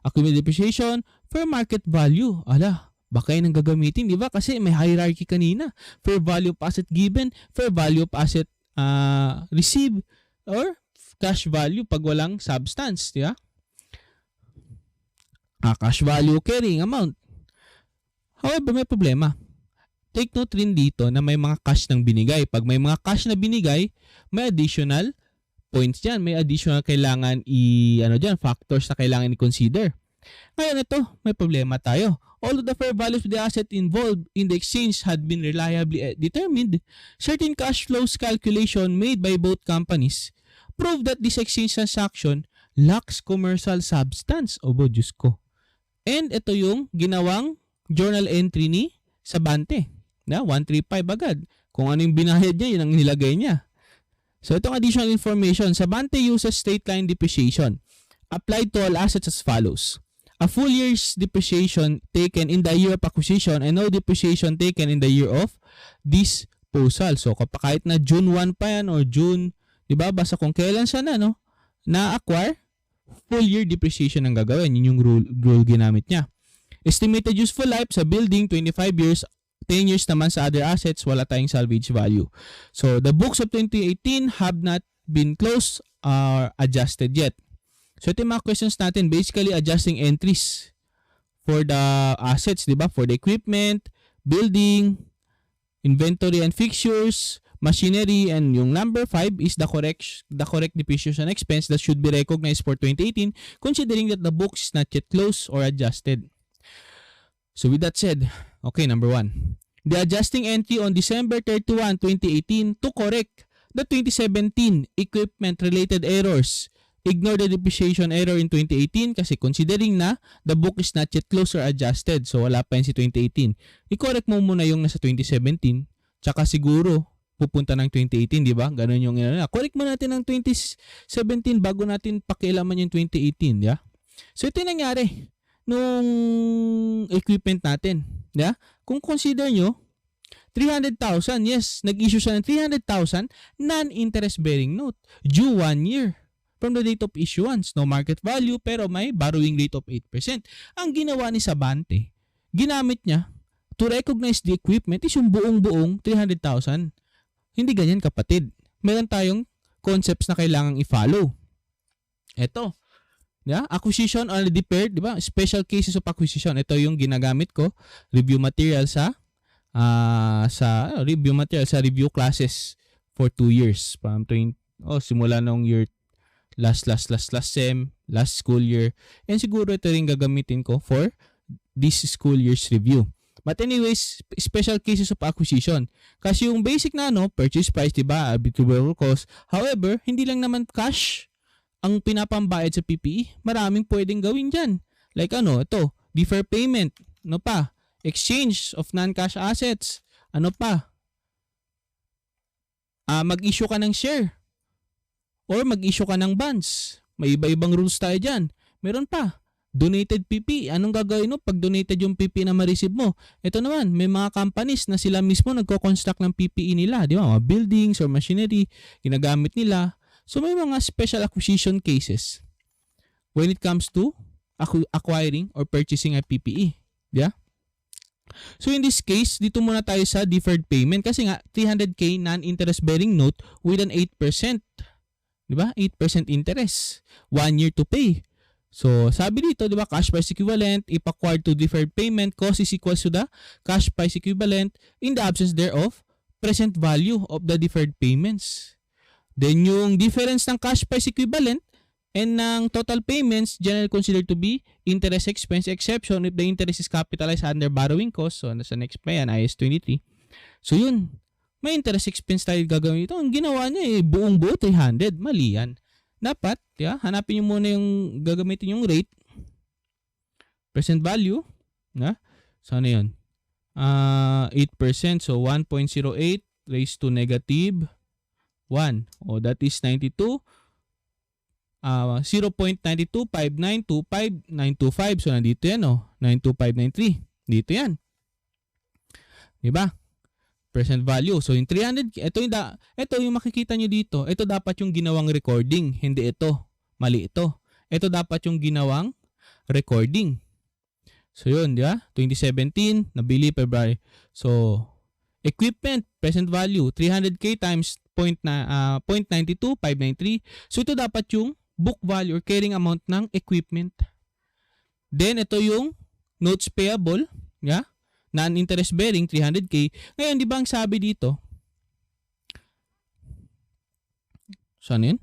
accumulated depreciation, fair market value. Ala, baka yun ang gagamitin, di ba? Kasi may hierarchy kanina. Fair value of asset given, fair value of asset received, or cash value pag walang substance, di ba? Cash value carrying amount. However, may problema. Take note rin dito na may mga cash nang binigay. Pag may mga cash na binigay, may additional points dyan. May additional kailangan factors na kailangan i-consider. Ngayon ito, may problema tayo. Although the fair values of the asset involved in the exchange had been reliably determined, certain cash flows calculation made by both companies prove that this exchange transaction lacks commercial substance. Obo, Diyos ko. And ito yung ginawang journal entry ni Sabante. 135 agad. Kung ano yung binayad niya, yun ang nilagay niya. So itong additional information, Sabante uses straight line depreciation applied to all assets as follows. A full year's depreciation taken in the year of acquisition and no depreciation taken in the year of disposal. So kahit na June 1 pa yan or June, di ba, basta kung kailan siya na-acquire, full year depreciation ang gagawin. Yun yung rule ginamit niya. Estimated useful life sa building, 25 years 10 years naman sa other assets, wala tayong salvage value. So, the books of 2018 have not been closed or adjusted yet. So, ito yung mga questions natin. Basically, adjusting entries for the assets, di ba? For the equipment, building, inventory and fixtures, machinery, and yung number 5 is the correct depreciation expense that should be recognized for 2018 considering that the books is not yet closed or adjusted. So with that said, okay, number 1. The adjusting entry on December 31, 2018 to correct the 2017 equipment-related errors. Ignore the depreciation error in 2018 kasi considering na the book is not yet closed or adjusted. So wala pa yun si 2018. I-correct mo muna yung nasa 2017 tsaka siguro pupunta ng 2018, di ba? Ganun yung correct mo natin ng 2017 bago natin pakialaman yung 2018, yeah? So ito yung nangyari nung equipment natin, yeah? Kung consider nyo 300,000, yes, nag-issue siya ng 300,000 non-interest bearing note due 1 year from the date of issuance. No market value pero may borrowing rate of 8%. Ang ginawa ni Sabante, ginamit niya to recognize the equipment is yung buong-buong 300,000. Hindi ganyan, kapatid. Meron tayong concepts na kailangang i-follow. Ito. Yeah? Acquisition on deferred, di ba? Special cases of acquisition. Ito yung ginagamit ko. Review material sa review classes for 2 years. Simula nung year last sem, last school year. And siguro ito rin gagamitin ko for this school year's review. But anyways, special cases of acquisition. Kasi yung basic na purchase price, diba, arbitrable cost. However, hindi lang naman cash ang pinapambayad sa PPE. Maraming pwedeng gawin dyan. Like ito, defer payment. Ano pa? Exchange of non-cash assets. Ano pa? Mag-issue ka ng share. Or mag-issue ka ng bonds. May iba-ibang rules tayo dyan. Meron pa. Donated PPE. Anong gagawin mo pag donated yung PPE na ma-receive mo? Ito naman, may mga companies na sila mismo nagko-construct ng PPE nila. Di ba? Mga buildings or machinery, ginagamit nila. So may mga special acquisition cases when it comes to acquiring or purchasing a PPE. Yeah? So in this case, dito muna tayo sa deferred payment kasi nga 300k non-interest bearing note with an 8%. Di ba? 8% interest. 1 year to pay. So, sabi dito, di ba, cash price equivalent, if acquired to deferred payment, cost is equal to the cash price equivalent in the absence thereof, present value of the deferred payments. Then, yung difference ng cash price equivalent and ng total payments, generally considered to be interest expense exception if the interest is capitalized under borrowing cost. So, nasa next pa yan, IAS 23. So, yun. May interest expense tayo gagawin ito. Ang ginawa niya buong buo 300. Mali yan. Dapat, hanapin nyo muna yung gagamitin yung rate. Present value. Sana yun? 8%. So, 1.08 raised to negative 1. That is 92. 0.925925925. So, nandito yan, 92593. Dito yan. Diba? Present value. So, yung 300, ito yung makikita nyo dito. Ito dapat yung ginawang recording. Hindi ito. Mali ito. Ito dapat yung ginawang recording. So, yun, di ba? 2017, nabili February. So, equipment, present value, 300k times 0.92593. So, ito dapat yung book value or carrying amount ng equipment. Then, ito yung notes payable. Yeah? Non-interest bearing, 300k. Ngayon, di ba ang sabi dito? Saan yun?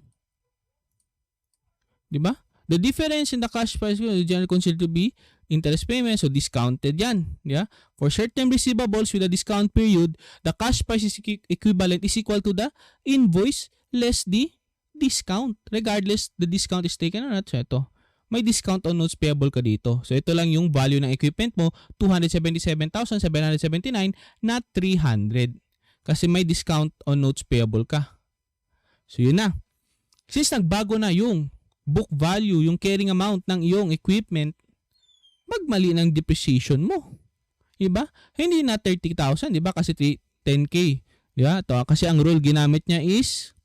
Di ba? The difference in the cash price is generally considered to be interest payment. So, discounted yan. Yeah? For short-term receivables with a discount period, the cash price is equivalent is equal to the invoice less the discount. Regardless, the discount is taken or not. So, ito. May discount on notes payable ka dito. So, ito lang yung value ng equipment mo, 277,779, not 300. Kasi may discount on notes payable ka. So, yun na. Since nagbago na yung book value, yung carrying amount ng iyong equipment, magmali ng depreciation mo. Diba? Hindi na 30,000, diba? Kasi 10K. Diba? Ito, kasi ang rule ginamit niya is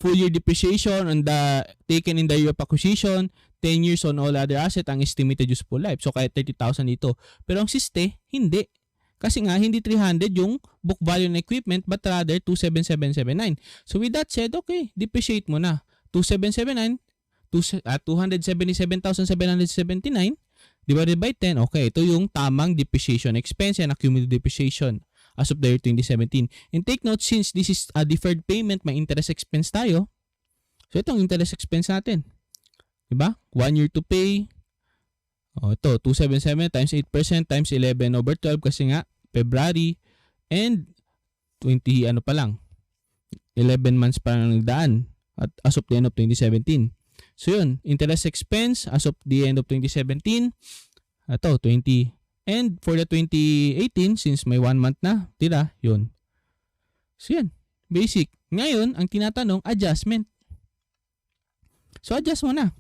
full year depreciation on the taken in the year of acquisition, 10 years on all other asset ang estimated useful life. So, kaya 30,000 dito. Pero ang siste, hindi. Kasi nga, hindi 300 yung book value ng equipment but rather 27779. So with that said, okay, depreciate mo na. 2779, 277,779 divided by 10. Okay, ito yung tamang depreciation expense and accumulated depreciation as of the year 2017. And take note, since this is a deferred payment, may interest expense tayo. So itong interest expense natin. Diba? 1 year to pay. Ito, 277 times 8% times 11/12 kasi nga, February and 20 ano pa lang. 11 months pa lang nagdaan at as of the end of 2017. So yun, interest expense as of the end of 2017, ito, 20. And for the 2018, since may 1 month na, tira, yun. So yan, basic. Ngayon, ang tinatanong, adjustment. So adjust mo na.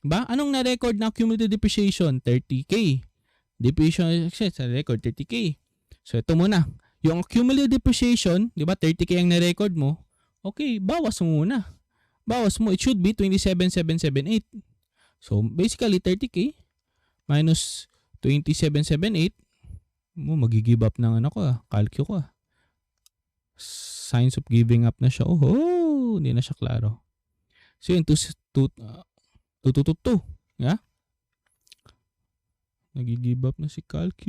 Ba? Anong na-record na cumulative depreciation? 30K. Depreciation expense na record 30K. So ito muna. Yung cumulative depreciation, 'di ba? 30K ang na-record mo. Okay, bawas mo muna. Bawas mo, it should be 27,778. So basically 30K minus 27,778. Magi-give up ng ano ko, calcu ko. Signs of giving up na siya. Oh, hindi na siya klaro. So yun, 222. Yeah? Nag-give up na si CalQ.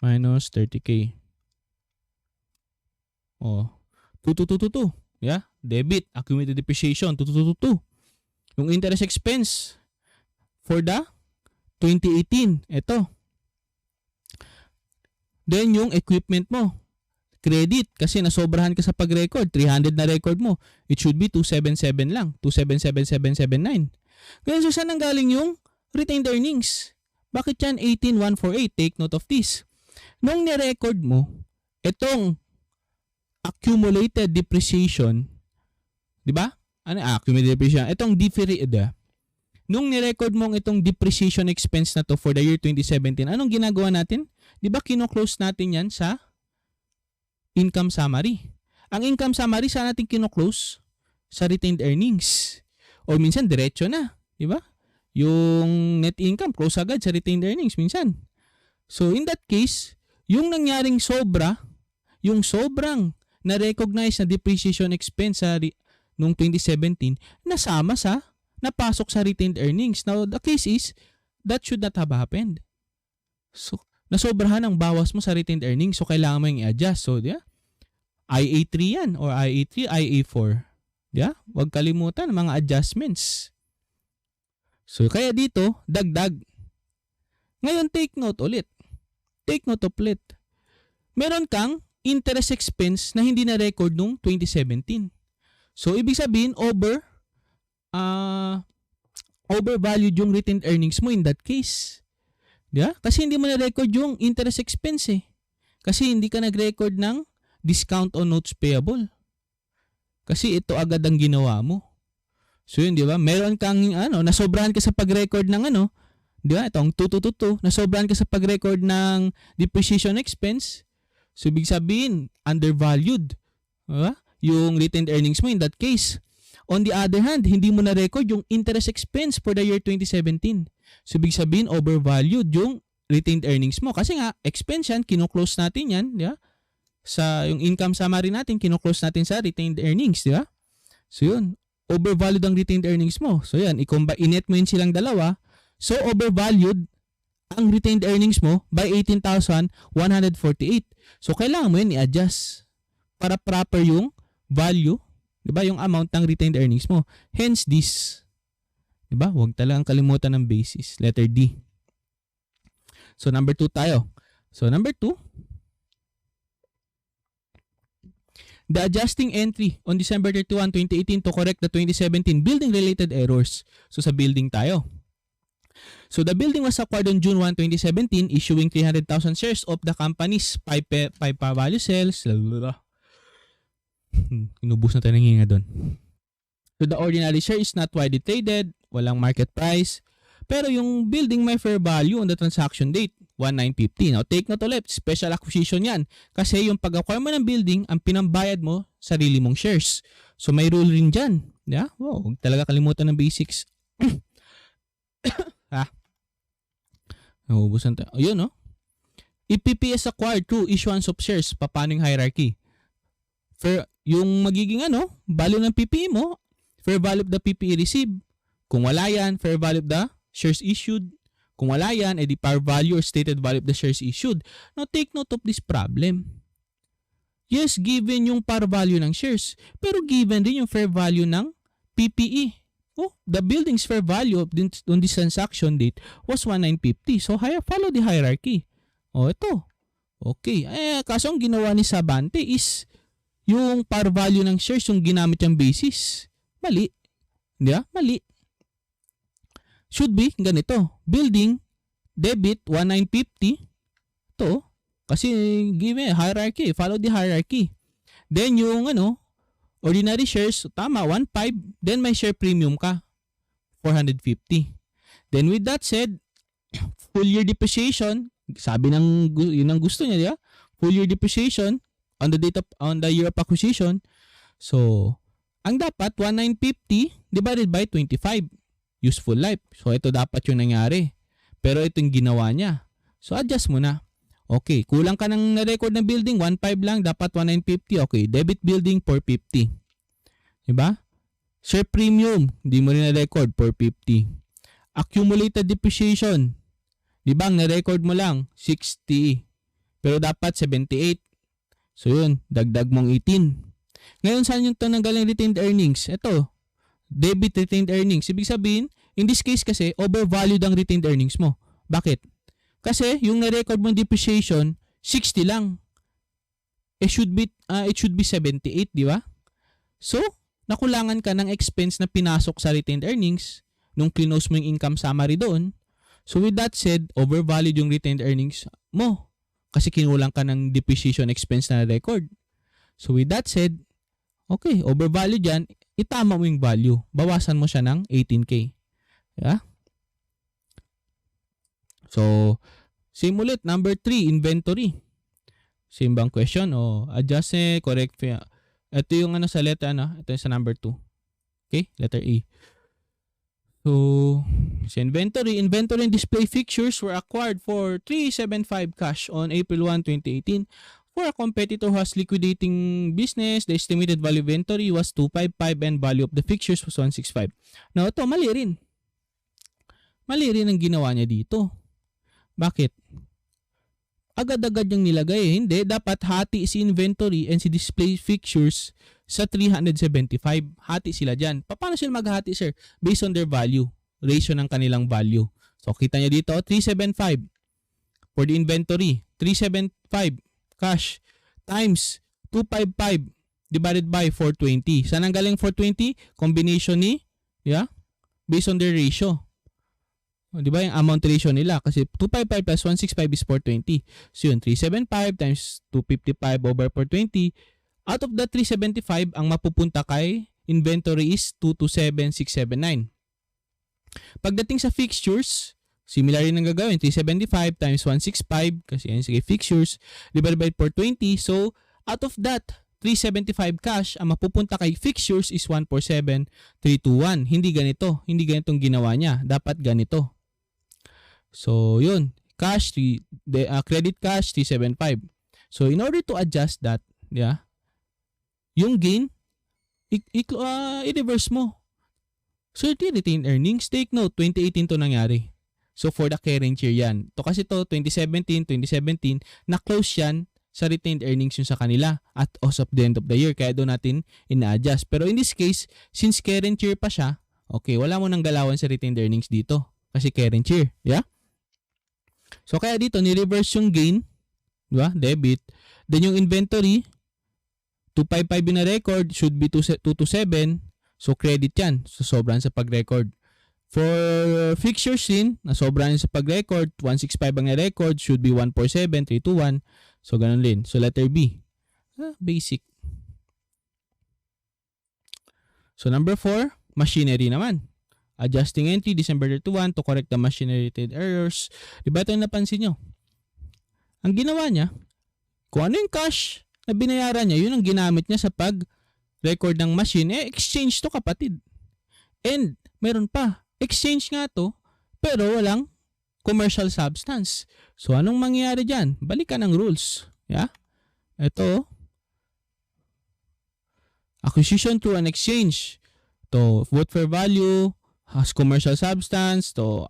Minus 30K. Oh, 2222. Yeah? Debit, accumulated depreciation, 2222. Yung interest expense for the 2018, ito. Then yung equipment mo, credit kasi nasobrahan ka sa pag-record, 300 na record mo. It should be 277 lang, 277,779. Ngayon, so saan nanggaling yung retained earnings? Bakit yan 18,148? Take note of this. Nung ni-record mo, itong accumulated depreciation, di ba? Ano accumulated depreciation? Itong nung ni-record mo itong depreciation expense na to for the year 2017, anong ginagawa natin? Di ba kino-close natin yan sa income summary? Ang income summary, saan natin kino-close? Sa retained earnings. O minsan, diretso na. Di ba? Yung net income, close agad sa retained earnings minsan. So, in that case, yung nangyaring sobra, yung sobrang na-recognize na depreciation expense sa noong 2017, napasok sa retained earnings. Now, the case is, that should not have happened. So, nasobrahan ang bawas mo sa retained earnings. So, kailangan mo yung i-adjust. So, yeah? IA3 yan or IA3, IA4. Yeah? Huwag kalimutan ang mga adjustments. So, kaya dito, dagdag. Ngayon, take note ulit. Take note ulit. Meron kang interest expense na hindi na-record nung 2017. So, ibig sabihin, overvalued yung retained earnings mo in that case. Yeah? Kasi hindi mo na-record yung interest expense eh. Kasi hindi ka nag-record ng discount on notes payable. Kasi ito agad ang ginawa mo. So yun, di ba? Meron kang, nasobrahan ka sa pag-record ng di ba? Itong 2222, nasobrahan ka sa pag-record ng depreciation expense. So, ibig sabihin, undervalued. Diba? Yung retained earnings mo in that case. On the other hand, hindi mo na-record yung interest expense for the year 2017. So, ibig sabihin, overvalued yung retained earnings mo. Kasi nga, expense yan, kino-close natin yan, di ba? Sa yung income summary natin, kino-close natin sa retained earnings, di ba? So, yun. Overvalued ang retained earnings mo. So, yan. I-net mo yun silang dalawa. So, overvalued ang retained earnings mo by 18,148. So, kailangan mo yun i-adjust para proper yung value, di ba? Yung amount ng retained earnings mo. Hence, this. Di ba? Huwag talagang kalimutan ng basis. Letter D. So, number 2 tayo. So, number 2, the adjusting entry on December 31, 2018 to correct the 2017 building-related errors. So, sa building tayo. So, the building was acquired on June 1, 2017, issuing 300,000 shares of the company's 5 value sales. Inubos na tayo ng hinga doon. So, the ordinary share is not widely traded, walang market price, pero yung building may fair value on the transaction date, 1,950. Now, take note ulit, special acquisition yan. Kasi yung pag-acquire mo ng building, ang pinambayad mo, sarili mong shares. So, may rule rin dyan. Yeah? Wow, huwag talaga kalimutan ng basics. Naubusan tayo. Ayun, no? If PP is acquired through issuance of shares, paano yung hierarchy? Yung magiging value ng PPE mo, fair value of the PPE received. Kung wala yan, fair value of the shares issued. Kung wala yan, edi par value or stated value of the shares issued. Now, take note of this problem. Yes, given yung par value ng shares, pero given din yung fair value ng PPE. Oh, the building's fair value on this transaction date was 1950. So, follow the hierarchy. Oh, ito. Okay. Kaso ang ginawa ni Sabante is yung par value ng shares yung ginamit yung basis. Mali. Hindi ba? Mali. Should be ganito. Building, debit, 1950. Ito. Kasi given hierarchy. Follow the hierarchy. Then yung ordinary shares, tama, 1.5. Then may share premium ka. 450. Then with that said, full year depreciation, sabi yun ang gusto niya, di ba? Full year depreciation on the year of acquisition. So, ang dapat 1950 divided by 25 useful life. So, ito dapat yung nangyari. Pero ito yung ginawa niya. So, adjust mo na. Okay, kulang ka ng na-record na building, 1.5 lang, dapat 1950. Okay, debit building, 450. Diba? Share premium, hindi mo rin na-record, 450. Accumulated depreciation, di ba, na-record mo lang, 60. Pero dapat 78. So yun, dagdag mong 18. Ngayon, saan yung tananggaling retained earnings? Ito, debit retained earnings. Ibig sabihin, in this case kasi, overvalued ang retained earnings mo. Bakit? Kasi yung na-record mong depreciation, 60 lang. It should be 78, di ba? So, nakulangan ka ng expense na pinasok sa retained earnings nung close mo yung income summary doon. So with that said, overvalued yung retained earnings mo kasi kinulang ka ng depreciation expense na record. So with that said, okay, overvalued yan, itama mo yung value. Bawasan mo siya ng 18K. Yeah? So, same ulit. Number 3, inventory. Same bang question? Adjust correct. Ito yung sa letter, ito yung sa number 2. Okay, letter A. So, sa inventory and display fixtures were acquired for 375 cash on April 1, 2018. For a competitor who has liquidating business, the estimated value of inventory was 255 and value of the fixtures was 165. Now, ito, mali rin. Mali rin ang ginawa niya dito. Bakit? Agad-agad yung nilagay. Hindi, dapat hati si inventory and si display fixtures sa 375. Hati sila dyan. Paano sila maghati, sir? Based on their value. Ratio ng kanilang value. So, kita niya dito, 375 for the inventory. 375 cash times 255 divided by 420. Saan ang galing 420? Combination ni, based on their ratio. Di ba yung amount ratio nila? Kasi 255 plus 165 is 420. So yun, 375 times 255 over 420. Out of the 375, ang mapupunta kay inventory is 227679. Pagdating sa fixtures, similar rin ang gagawin. 375 times 165, kasi yan sige fixtures, divided by 420. So, out of that, 375 cash, ang mapupunta kay fixtures is 147321. Hindi ganito. Hindi ganitong ginawa niya. Dapat ganito. So, yun. Cash, credit cash, 375. So, in order to adjust that, yung gain, i-reverse mo. So, retained earnings, take note, 2018 to nangyari. So, for the current year yan. To kasi to, 2017, na-close yan sa retained earnings yung sa kanila at as of the end of the year. Kaya doon natin ina-adjust. Pero in this case, since current year pa siya, okay, wala mo nang galawan sa retained earnings dito. Kasi current year. Yeah? So, kaya dito, ni-reverse yung gain, diba? Debit. Then yung inventory, 255 yung na-record, should be 227. So, credit yan. So, sobrang sa pag-record. For fixtures din, na sobrang sa pag-record, 165 ang na-record, should be 147321. So, ganun din. So, letter B. Basic. So, number 4, machinery naman. Adjusting entry, December 31 to correct the machine-related errors. Diba ito yung napansin nyo? Ang ginawa niya, kung ano yung cash na binayaran niya, yun ang ginamit niya sa pag-record ng machine. Exchange to, kapatid. And, meron pa. Exchange nga to, pero walang commercial substance. So, anong mangyayari dyan? Balikan ang rules. Yeah? Ito, acquisition through an exchange. To vote for value, has commercial substance, to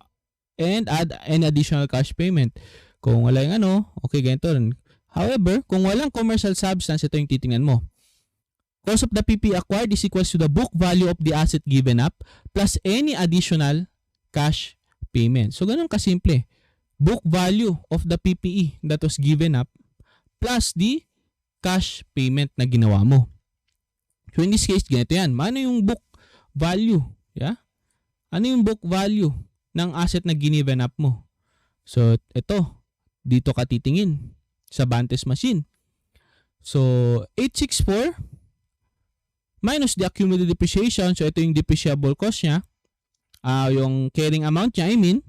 and add an additional cash payment. Kung wala yung okay, ganito rin. However, kung walang commercial substance, ito yung titingnan mo. Cost of the PPE acquired is equals to the book value of the asset given up plus any additional cash payment. So, ganun kasimple. Book value of the PPE that was given up plus the cash payment na ginawa mo. So, in this case, ganito yan. Ano yung book value? Yeah? Ano yung book value ng asset na giniven up mo? So, ito. Dito ka titingin sa Bantes machine. So, 864 minus the accumulated depreciation. So, ito yung depreciable cost niya. Yung carrying amount niya, I mean.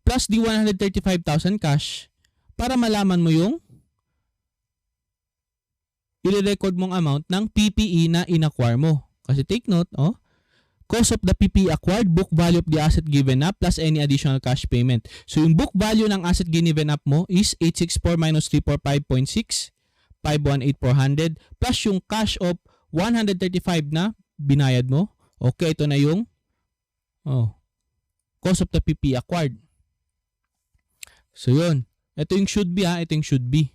Plus the 135,000 cash para malaman mo yung i-record mong amount ng PPE na in-acquire mo. Kasi take note, cost of the PPE acquired, book value of the asset given up, plus any additional cash payment. So, yung book value ng asset given up mo is 864 minus 345.6, 518,400, plus yung cash of 135 na binayad mo. Okay, ito na yung cost of the PPE acquired. So, yun. Ito yung should be, ito yung should be.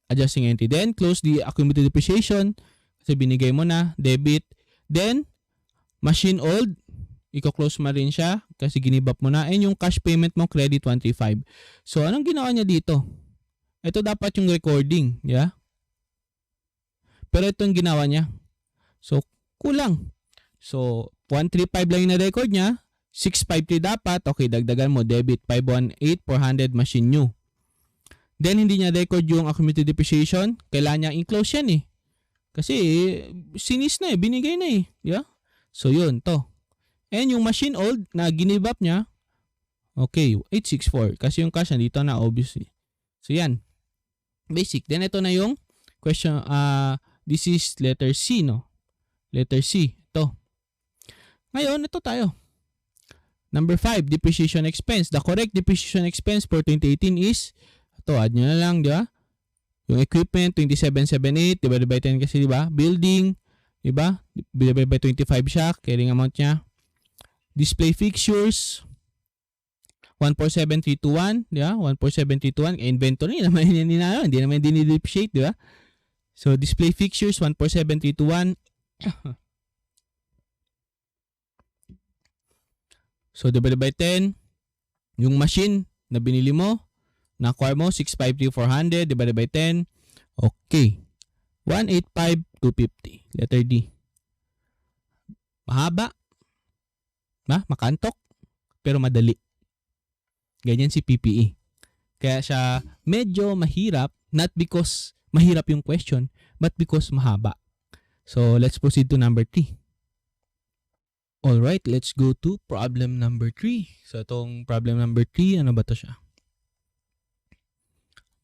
Adjusting entry. Then, close the accumulated depreciation. Kasi binigay mo na. Debit. Then, machine old. Iko-close mo rin siya. Kasi ginibap mo na. And yung cash payment mo, credit 135. So, anong ginawa niya dito? Ito dapat yung recording. Yeah? Pero ito yung ginawa niya. So, kulang. So, 135 lang yung na-record niya. 653 dapat. Okay, dagdagan mo. Debit 518,400 machine new. Then, hindi niya record yung accumulated depreciation. Kailangan niya i-close yan eh. Kasi, sinis na eh. Binigay na eh. Yeah? So, yun. To. And yung machine old na give up niya, okay, 864. Kasi yung cash nandito na, obviously. So, yan. Basic. Then, ito na yung question. This is letter C, no? Letter C. Ito. Ngayon, ito tayo. Number 5, depreciation expense. The correct depreciation expense for 2018 is ito, add nyo na lang, di ba? Yung equipment, 2778 divided by 10 kasi, di ba? Building, di ba? Divided by 25 siya, carrying amount niya. Display fixtures, 147,321, di ba? 147,321. Inventory naman hindi naman dinidepreciate, di ba? So, display fixtures, 147,321. So, divided by 10, yung machine na binili mo, na-acquire mo, 653,400 divided by 10. Okay. 185,250. Letter D. Mahaba. Makantok. Pero madali. Ganyan si PPE. Kaya siya medyo mahirap, not because mahirap yung question, but because mahaba. So, let's proceed to number 3. Alright, let's go to problem number 3. So, itong problem number 3, ano ba to siya?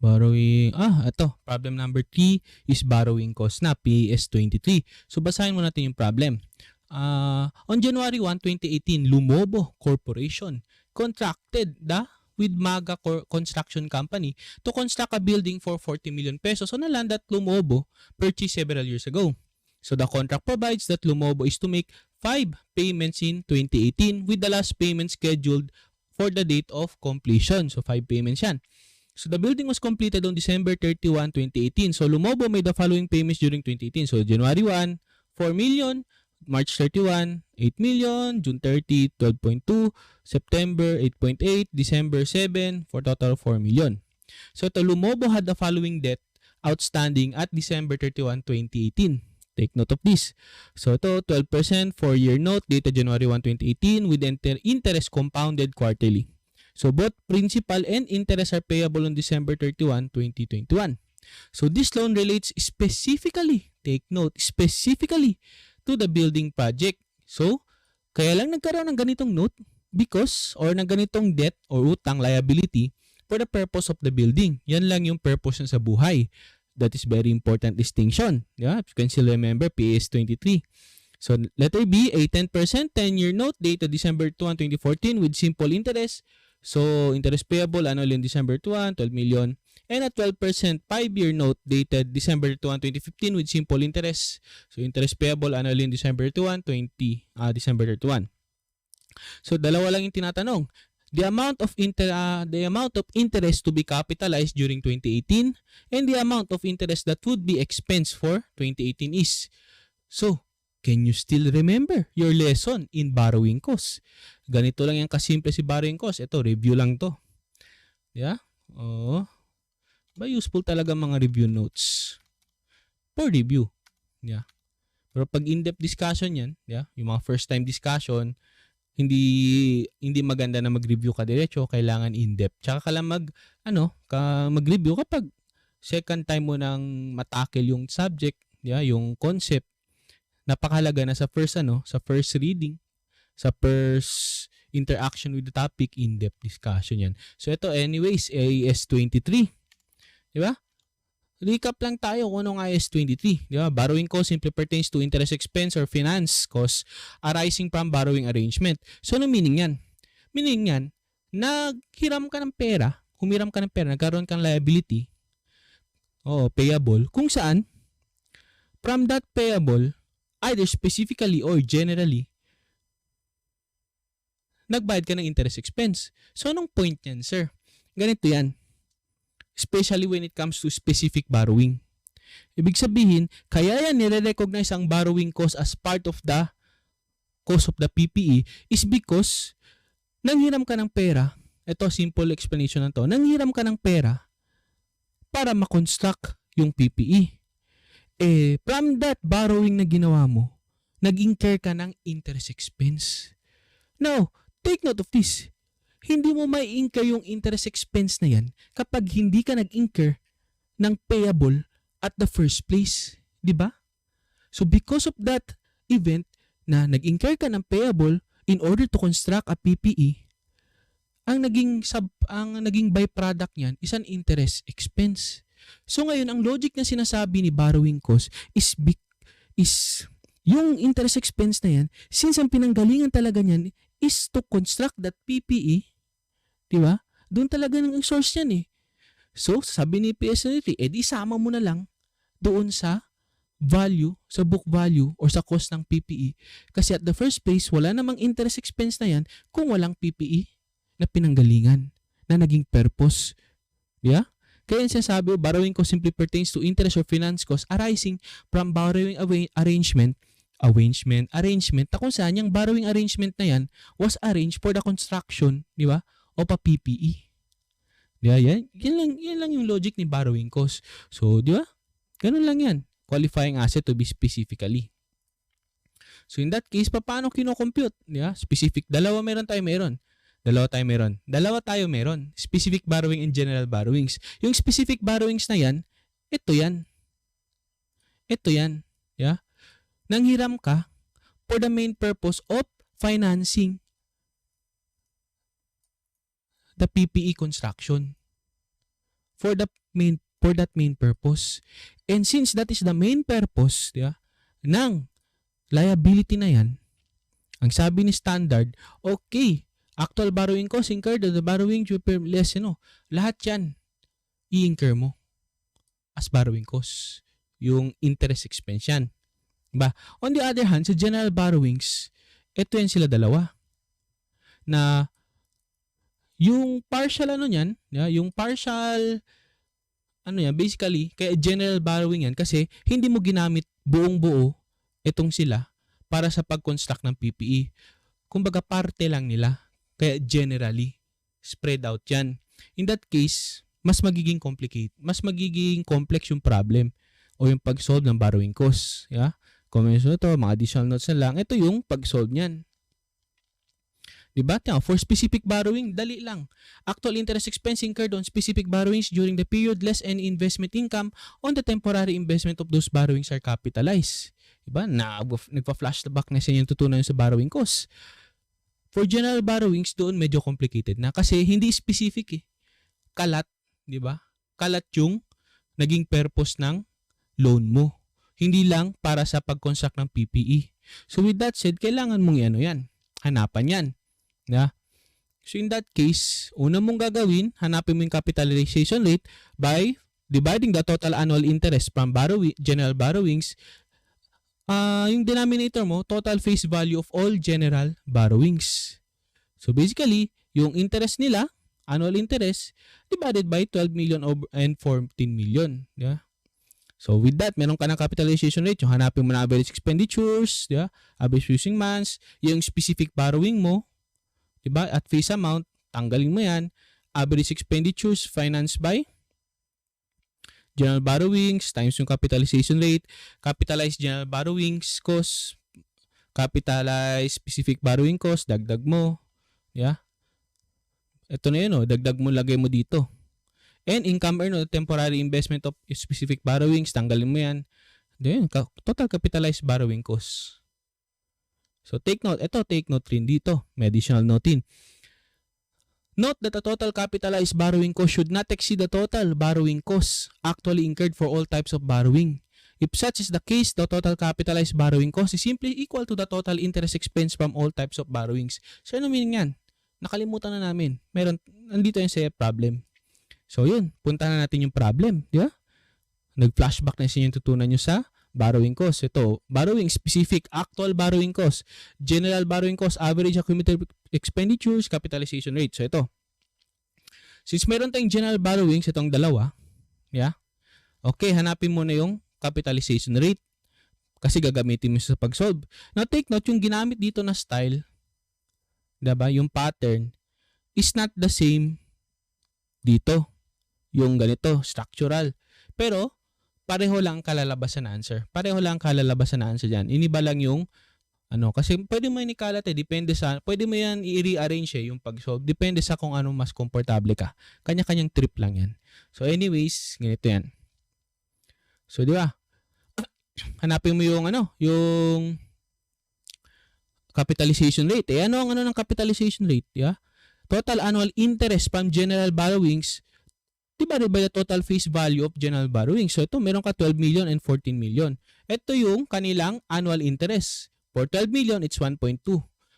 Borrowing, ito, problem number 3 is borrowing cost na, PAS 23. So, basahin mo natin yung problem. On January 1, 2018, Lumobo Corporation contracted with Maga Construction Company to construct a building for 40 million pesos on a land that Lumobo purchased several years ago. So, the contract provides that Lumobo is to make 5 payments in 2018 with the last payment scheduled for the date of completion. So, 5 payments yan. So, the building was completed on December 31, 2018. So, Lumobo made the following payments during 2018. So, January 1, 4 million. March 31, 8 million. June 30, 12.2. September, 8.8. December 7, for total 4 million. So, the Lumobo had the following debt outstanding at December 31, 2018. Take note of this. So, ito, 12% 4-year note dated January 1, 2018 with interest compounded quarterly. So, both principal and interest are payable on December 31, 2021. So, this loan relates specifically, take note, specifically to the building project. So, kaya lang nagkaroon ng ganitong note because, or ng ganitong debt or utang liability for the purpose of the building. Yan lang yung purpose sa buhay. That is very important distinction. Yeah? If you can still remember, PAS 23. So, letter B, a 10% 10-year note dated December 1, 2014 with simple interest So, interest payable annually in December 1, 12 million. And a 12% 5-year note dated December 1, 2015 with simple interest. So, interest payable annually in December 1, December 31. So, dalawa lang yung tinatanong. The amount of interest to be capitalized during 2018 and the amount of interest that would be expensed for 2018 is. So, can you still remember your lesson in borrowing costs? Ganito lang yung kasimple si borrowing costs. Ito, review lang to. Yeah? Oh. Ba useful talaga mga review notes. For review. Yeah. Pero pag in-depth discussion yan, yeah, yung mga first time discussion, hindi maganda na mag-review ka diretso, kailangan in-depth. Tsaka ka lang mag-review kapag second time mo nang matakil yung subject, yeah, yung concept. Napakahalaga na sa first reading, sa first interaction with the topic, in-depth discussion yan. So ito anyways, AS 23. Di ba? Recap lang tayo kung anong IAS 23. Di ba? Borrowing cost simply pertains to interest expense or finance cost arising from borrowing arrangement. So, ano meaning yan? Meaning yan, humiram ka ng pera, nagkaroon kang liability, payable, kung saan, from that payable, either specifically or generally, nagbayad ka ng interest expense. So, anong point yan, sir? Ganito yan. Especially when it comes to specific borrowing. Ibig sabihin, kaya yan nire-recognize ang borrowing cost as part of the cost of the PPE is because nanghiram ka ng pera. Ito, simple explanation na to. Nanghiram ka ng pera para makonstruct yung PPE. From that borrowing na ginawa mo, nag-incur ka ng interest expense. Now, take note of this. Hindi mo may incur yung interest expense na yan kapag hindi ka nag-incur ng payable at the first place. Diba? So because of that event na nag-incur ka ng payable in order to construct a PPE, ang naging byproduct niyan is an interest expense. So ngayon, ang logic na sinasabi ni borrowing cost is yung interest expense na yan, since ang pinanggalingan talaga niyan is to construct that PPE, diba? Doon talaga ng source yan eh. So, sabi ni PS93, di sama mo na lang doon sa value, sa book value or sa cost ng PPE. Kasi at the first place, wala namang interest expense na yan kung walang PPE na pinanggalingan, na naging purpose. Yeah? Kaya yung sinasabi, borrowing cost simply pertains to interest or finance cost arising from borrowing arrangement na kung saan yung borrowing arrangement na yan was arranged for the construction, di ba? O pa PPE. Diba? Yan lang yung logic ni borrowing cost. So, di ba? Ganun lang yan. Qualifying asset to be specifically. So, in that case, paano kino-compute? Diba? Specific. Dalawa tayo meron. Specific borrowing and general borrowings. Yung specific borrowings na yan, ito yan. Yeah? Nanghiram ka for the main purpose of financing the PPE construction for that main purpose. And since that is the main purpose, diba, ng liability na yan, ang sabi ni standard, okay, actual borrowing cost incurred, the borrowing less, lahat yan i-incur mo as borrowing cost. Yung interest expense yan. Diba? On the other hand, sa general borrowings, ito yan sila dalawa. Na yung partial basically, kaya general borrowing yan kasi hindi mo ginamit buong buo itong sila para sa pag-construct ng PPE. Kumbaga parte lang nila. Kaya generally, spread out yan. In that case, mas magiging complex yung problem o yung pag-solve ng borrowing cost. Yeah? Comments na ito, mga additional notes na lang. Ito yung pag-solve niyan. Diba? For specific borrowing, dali lang. Actual interest expense incurred on specific borrowings during the period less any investment income on the temporary investment of those borrowings are capitalized. Diba? Nagpa-flashback na sa inyo tutunan sa borrowing cost. For general borrowings, doon medyo complicated na kasi hindi specific eh. Kalat, diba? Kalat yung naging purpose ng loan mo. Hindi lang para sa pag-construct ng PPE. So with that said, kailangan mong yan. Hanapan yan. Yeah? So in that case, una mong gagawin, hanapin mo yung capitalization rate by dividing the total annual interest from general borrowings. Yung denominator mo, total face value of all general borrowings. So basically, yung interest nila, annual interest, divided by 12 million and 14 million. Yeah? So with that, meron ka ng capitalization rate, yung hanapin mo na average expenditures, yeah? Average using months, yung specific borrowing mo, diba? At face amount, tanggalin mo yan. Average expenditures financed by general borrowings times yung capitalization rate, capitalized general borrowings cost, capitalized specific borrowing cost, dagdag mo. Yeah? Ito na yun, dagdag mo, lagay mo dito. And income earned, temporary investment of specific borrowings, tanggalin mo yan. Then, total capitalized borrowing cost. So, take note. Ito, take note rin dito. May additional note in. Note that the total capitalized borrowing cost should not exceed the total borrowing costs actually incurred for all types of borrowing. If such is the case, the total capitalized borrowing cost is simply equal to the total interest expense from all types of borrowings. So, ano meaning yan? Nakalimutan na namin. Nandito yung say problem. So, yun. Punta na natin yung problem. Di ba? Nag-flashback na sa inyo yung tutunan nyo sa borrowing cost. Ito, borrowing specific, actual borrowing cost, general borrowing cost, average accumulated expenditures, capitalization rate. So, ito. Since meron tayong general borrowings, itong dalawa, yeah? Okay, hanapin mo na yung capitalization rate kasi gagamitin mo sa pag-solve. Now, take note, yung ginamit dito na style, diba? Yung pattern is not the same dito. Yung ganito, structural. Pero, pareho lang kalalabasan na answer. Pareho lang kalalabasan na answer dyan. Iniba lang yung, kasi pwede mo yan ikalat pwede mo yan i-rearrange yung pag-solve. Depende sa kung ano mas komportable ka. Kanya-kanyang trip lang yan. So anyways, ganito yan. So di ba? Hanapin mo yung yung capitalization rate. Ano ang ng capitalization rate? Yeah? Total annual interest from general borrowings divided by the total face value of general borrowing. So ito, meron ka 12 million and 14 million. Ito yung kanilang annual interest. For 12 million, it's 1.2.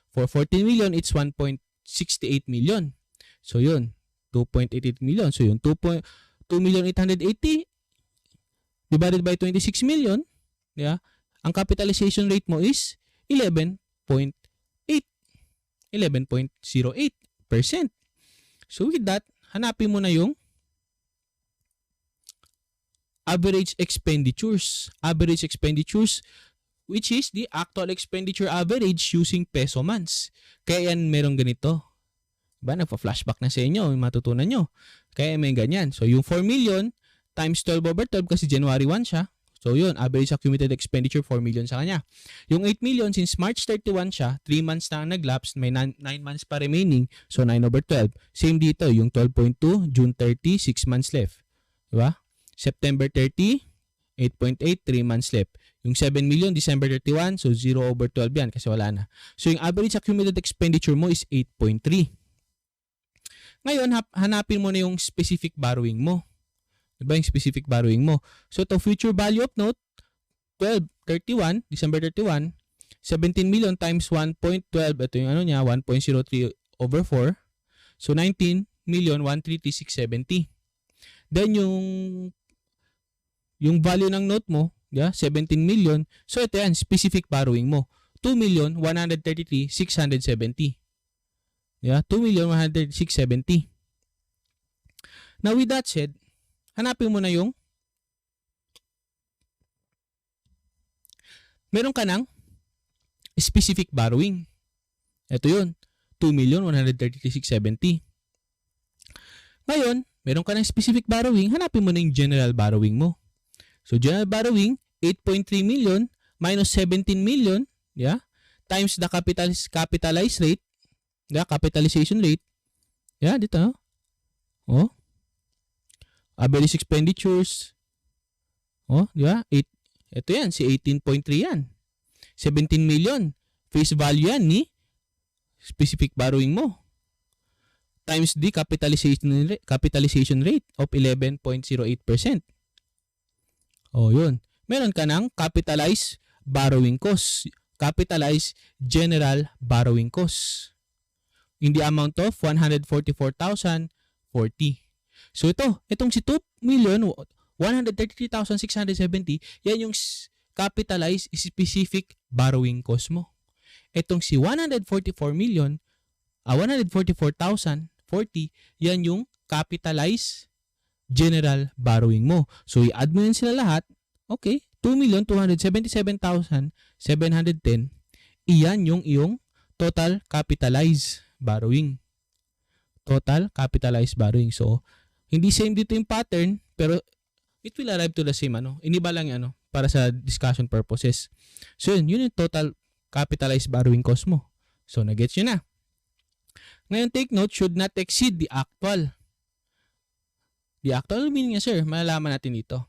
For 14 million, it's 1.68 million. So yun, 2.88 million. So yun, 2,880,000 divided by 26 million. Yeah? Ang capitalization rate mo is 11.08. 11.08%. So with that, hanapin mo na yung average expenditures. Average expenditures, which is the actual expenditure average using peso months. Kaya yan merong ganito. Diba? Nagpa-flashback na sa inyo, matutunan nyo. Kaya may ganyan. So yung 4 million times 12 over 12 kasi January 1 siya. So yun, average accumulated expenditure 4 million sa kanya. Yung 8 million, since March 31 siya, 3 months na nag-lapse, may 9 months pa remaining. So 9 over 12. Same dito, yung 12.2, June 30, 6 months left. Diba? September 30, 8.8, 3 months left. Yung 7 million, December 31, so 0 over 12 yan kasi wala na. So yung average accumulated expenditure mo is 8.3. Ngayon, hanapin mo na yung specific borrowing mo. Diba yung specific borrowing mo? So ito, future value of note, 31, December 31, 17 million times 1.12, ito yung niya, 1.03 over 4. So 19 million, 133,670. Then yung value ng note mo, yeah, 17 million. So ito yan, specific borrowing mo. 2,133,670. Yeah, 2,133,670. Now with that said, hanapin mo na yung meron ka ng specific borrowing. Ito yun, 2,133,670. Ngayon, meron ka ng specific borrowing, hanapin mo na yung general borrowing mo. So, general borrowing, 8.3 million minus 17 million, yeah, times the capitalized rate, the capitalization rate, yeah, dito, oh, average expenditures, oh, di ba, ito yan, si 18.3 yan, 17 million, face value yan ni specific borrowing mo, times the capitalization rate of 11.08%. Oh, yun. Meron ka ng capitalized borrowing cost. Capitalized general borrowing cost. in the amount of 144,040. So itong si 2,133,670, yan yung capitalized specific borrowing cost mo. Itong si 144,040, yan yung capitalized general borrowing mo. So i-add mo yan sila lahat. Okay, 2,277,710. Iyan yung iyong total capitalized borrowing. Total capitalized borrowing. So, hindi same dito yung pattern, pero it will arrive to the same. Iniba lang yung para sa discussion purposes. So, yun yung total capitalized borrowing cost mo. So, nagets yun na. Ngayon, take note, should not exceed the actual. The actual meaning niya, sir, malalaman natin dito.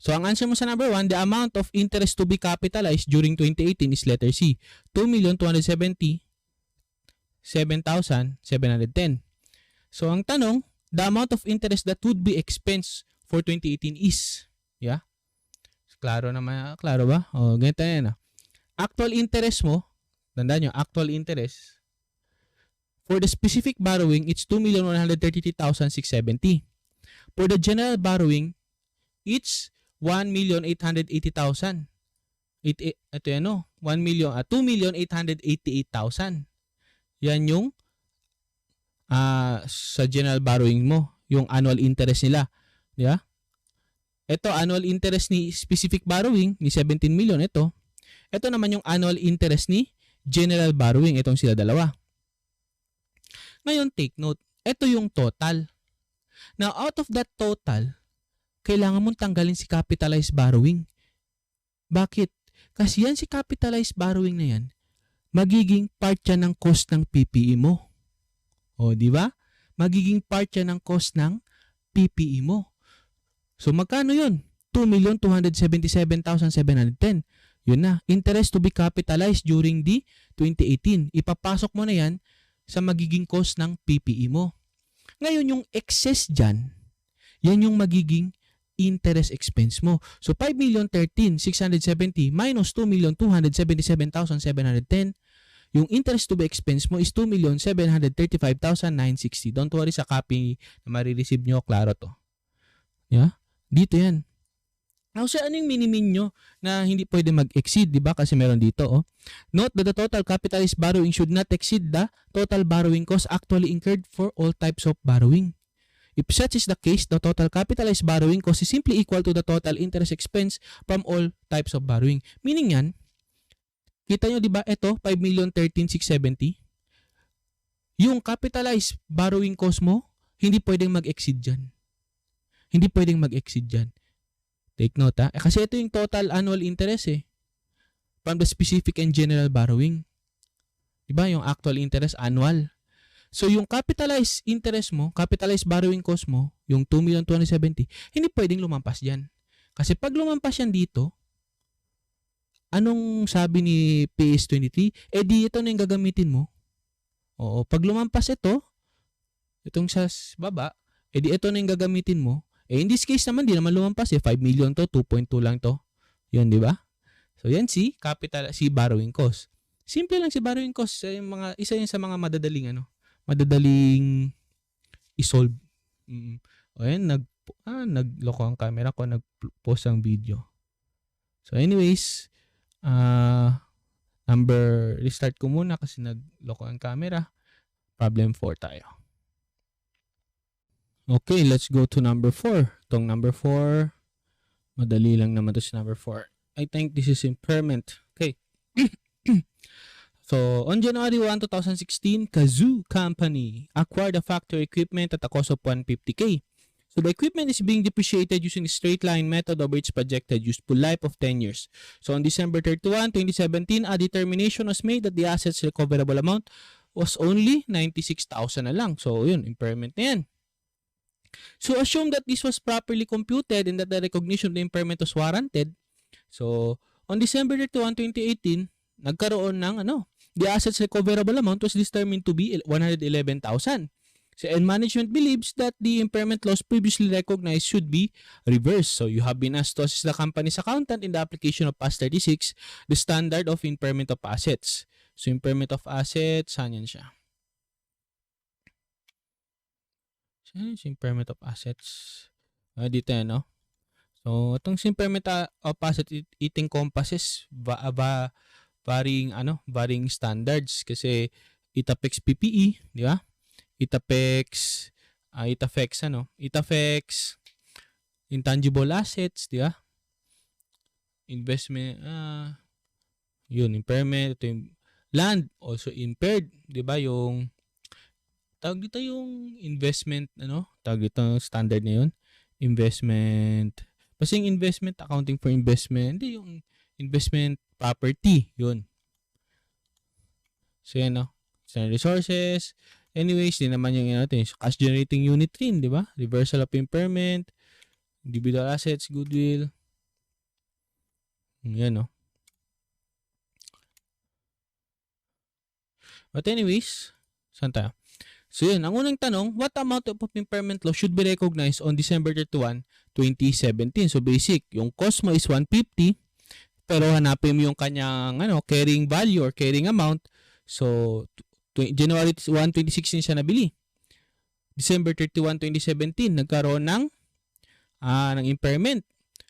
So, ang answer mo sa number 1, the amount of interest to be capitalized during 2018 is letter C, 2,277,710. So, ang tanong, the amount of interest that would be expensed for 2018 is, yeah? Klaro naman, klaro ba? O, ganito yan. Actual interest mo, tandaan nyo, actual interest, for the specific borrowing, it's 2,133,670. For the general borrowing, it's 1,880,000. Ito yan, 2,888,000. Yan yung sa general borrowing mo, yung annual interest nila. Yeah? Ito, annual interest ni specific borrowing, ni 17 million, ito. Ito naman yung annual interest ni general borrowing, itong sila dalawa. Ngayon, take note, ito yung total. Now, out of that total, kailangan mong tanggalin si capitalized borrowing. Bakit? Kasi yan si capitalized borrowing na yan, magiging part yan ng cost ng PPE mo. O, di ba? Magiging part yan ng cost ng PPE mo. So, magkano yun? 2,277,710. Yun na. Interest to be capitalized during the 2018. Ipapasok mo na yan sa magiging cost ng PPE mo. Ngayon, yung excess dyan, yan yung magiging interest expense mo. So, 5,013,670 minus 2,277,710. Yung interest to be expense mo is 2,735,960. Don't worry sa copy na marireceive nyo. Klaro to. Yeah? Dito yan. Now, sir, ano yung minimin nyo na hindi pwede mag-exceed, di ba? Kasi meron dito, oh. Note that the total capitalized borrowing should not exceed the total borrowing cost actually incurred for all types of borrowing. If such is the case, the total capitalized borrowing cost is simply equal to the total interest expense from all types of borrowing. Meaning yan, kita nyo, di ba, ito, 5,013,670. Yung capitalized borrowing cost mo, hindi pwedeng mag-exceed dyan. Hindi pwedeng mag-exceed dyan. Take note, ha? Kasi ito yung total annual interest, from the specific and general borrowing. Di ba, yung actual interest, annual. So, yung capitalized interest mo, capitalized borrowing cost mo, yung 2,270, hindi pwedeng lumampas dyan. Kasi pag lumampas yan dito, anong sabi ni PS23? Di ito na yung gagamitin mo. Oo, pag lumampas ito, itong sa baba, di ito na yung gagamitin mo. In this case naman, di naman lumampas 5 million to, 2.2 lang to. Yun, di ba? So, yan si borrowing cost. Simple lang si borrowing cost. Isa yun sa mga madadaling isolve. O yan, nagloko ang camera ko, nag-post ang video. So anyways, restart ko muna kasi nagloko ang camera. Problem 4 tayo. Okay, let's go to number 4. Itong number 4, madali lang naman to si number 4. I think this is impairment. Okay. So, on January 1, 2016, Kazoo Company acquired a factory equipment at a cost of 150K. So, the equipment is being depreciated using the straight line method over its projected useful life of 10 years. So, on December 31, 2017, a determination was made that the assets recoverable amount was only 96,000 na lang. So, yun, impairment na yan. So, assume that this was properly computed and that the recognition of the impairment was warranted. So, on December 31, 2018, nagkaroon ng the assets recoverable amount was determined to be 111,000. So, and management believes that the impairment loss previously recognized should be reversed. So, you have been asked to assist the company's accountant in the application of PAS 36, the standard of impairment of assets. So, impairment of assets, saan yan siya? Saan yung impairment of assets? Dito yan, no? So, itong impairment of assets, it encompasses varying standards kasi it affects PPE, di ba? It affects intangible assets, di ba? Investment, impairment, ito yung land also impaired, di ba? Yung tawag dito yung investment, tawag dito standard na yun, investment, kasi yung investment, accounting for investment, hindi yung investment property, yun. So yan, resources. Anyways, din naman yung cash generating unit rin, di ba? Reversal of impairment, individual assets, goodwill. Yan, But anyways, saan tayo? So yun, ang unang tanong, what amount of impairment loss should be recognized on December 31, 2017? So basic, yung cost mo is 150, pero hanapin mo yung kanyang carrying value or carrying amount. So January 1, 2016 siya nabili. December 31, 2017, nagkaroon ng impairment.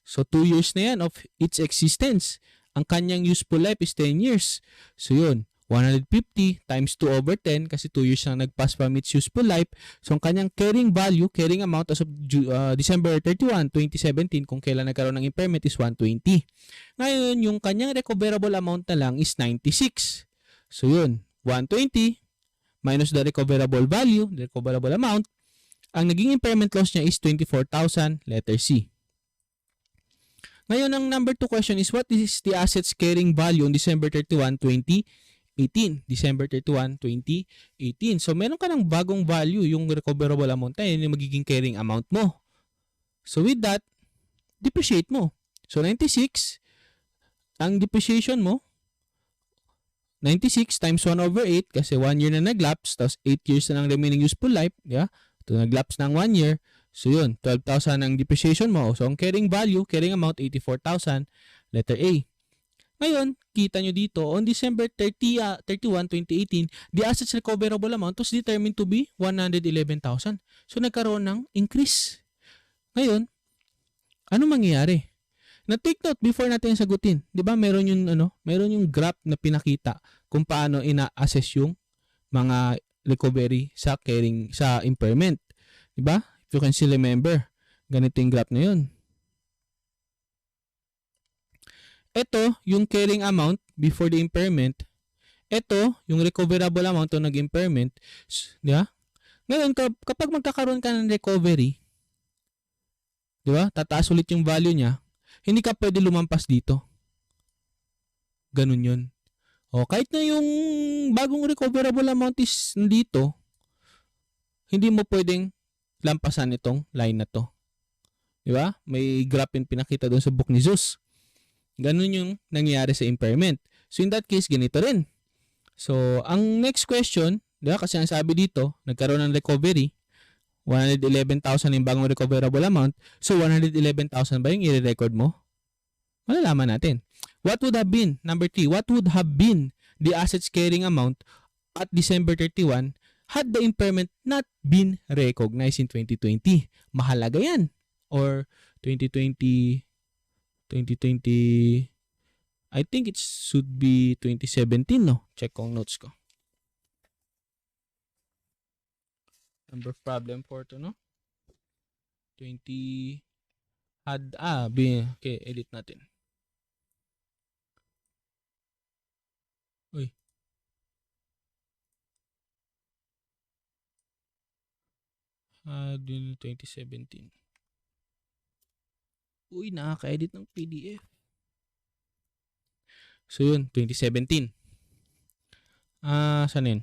So 2 years na yan of its existence. Ang kanyang useful life is 10 years. So yun, 150 times 2 over 10 kasi 2 years na nag-pass from its useful life. So, ang kanyang carrying amount as of December 31, 2017, kung kailan nagkaroon ng impairment is 120. Ngayon, yung kanyang recoverable amount na lang is 96. So, yun, 120 minus the recoverable value, the recoverable amount, ang naging impairment loss niya is 24,000, letter C. Ngayon, ang number 2 question is, what is the assets carrying value on December 31, 2018? December 31, 2018. So, meron ka ng bagong value, yung recoverable amount na yun, yung magiging carrying amount mo. So, with that, depreciate mo. So, 96, ang depreciation mo, 96 times 1 over 8, kasi 1 year na nag-lapse, tapos 8 years na ng remaining useful life, yeah? Ito nag-lapse ng 1 year, so yun, 12,000 ang depreciation mo. So, ang carrying amount, 84,000, letter A. Ngayon, kita nyo dito, on December 31, 2018, the assets recoverable amount was determined to be 111,000. So, nagkaroon ng increase. Ngayon, ano mangyayari? Na-take note before natin sagutin. Di ba meron yung graph na pinakita kung paano ina-assess yung mga recovery sa impairment. Di ba? If you can still remember, ganito yung graph na yun. Ito, yung carrying amount before the impairment. Ito, yung recoverable amount o nag-impairment. Di ba? Ngayon, kapag magkakaroon ka ng recovery, di ba? Tataas ulit yung value niya. Hindi ka pwede lumampas dito. Ganun yun. O, kahit na yung bagong recoverable amount is nandito, hindi mo pwedeng lampasan itong line na to. Di ba? May graph yung pinakita doon sa book ni Zeus. Ganun yung nangyayari sa impairment. So, in that case, ganito rin. So, ang next question, diba, kasi ang sabi dito, nagkaroon ng recovery, 111,000 yung bagong recoverable amount. So, 111,000 ba yung i-record mo? Malalaman natin. What would have been, number 3, what would have been the assets carrying amount at December 31 had the impairment not been recognized in 2020? Mahalaga yan. Or 2020, I think it should be 2017, no? Check kong notes ko. Number problem 4 to, no? 20 had, okay, edit natin. Uy. Had 2017. Uy, nakaka-edit ng PDF. So, yun, 2017. Saan yun?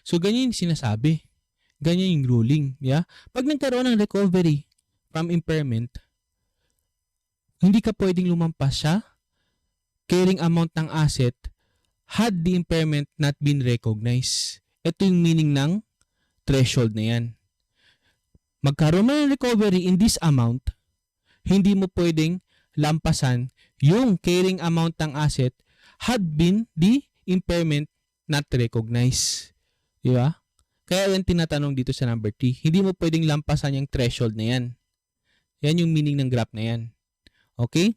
So, ganyan yung sinasabi. Ganyan yung ruling. Yeah? Pag nagkaroon ng recovery from impairment, hindi ka pwedeng lumampas siya. Carrying amount ng asset had the impairment not been recognized. Ito yung meaning ng threshold na yan. Magkaroon mo ng recovery in this amount, hindi mo pwedeng lampasan yung carrying amount ng asset had been the impairment not recognized. Di ba? Kaya yan tinatanong dito sa number 3. Hindi mo pwedeng lampasan yung threshold na yan. Yan yung meaning ng graph na yan. Okay?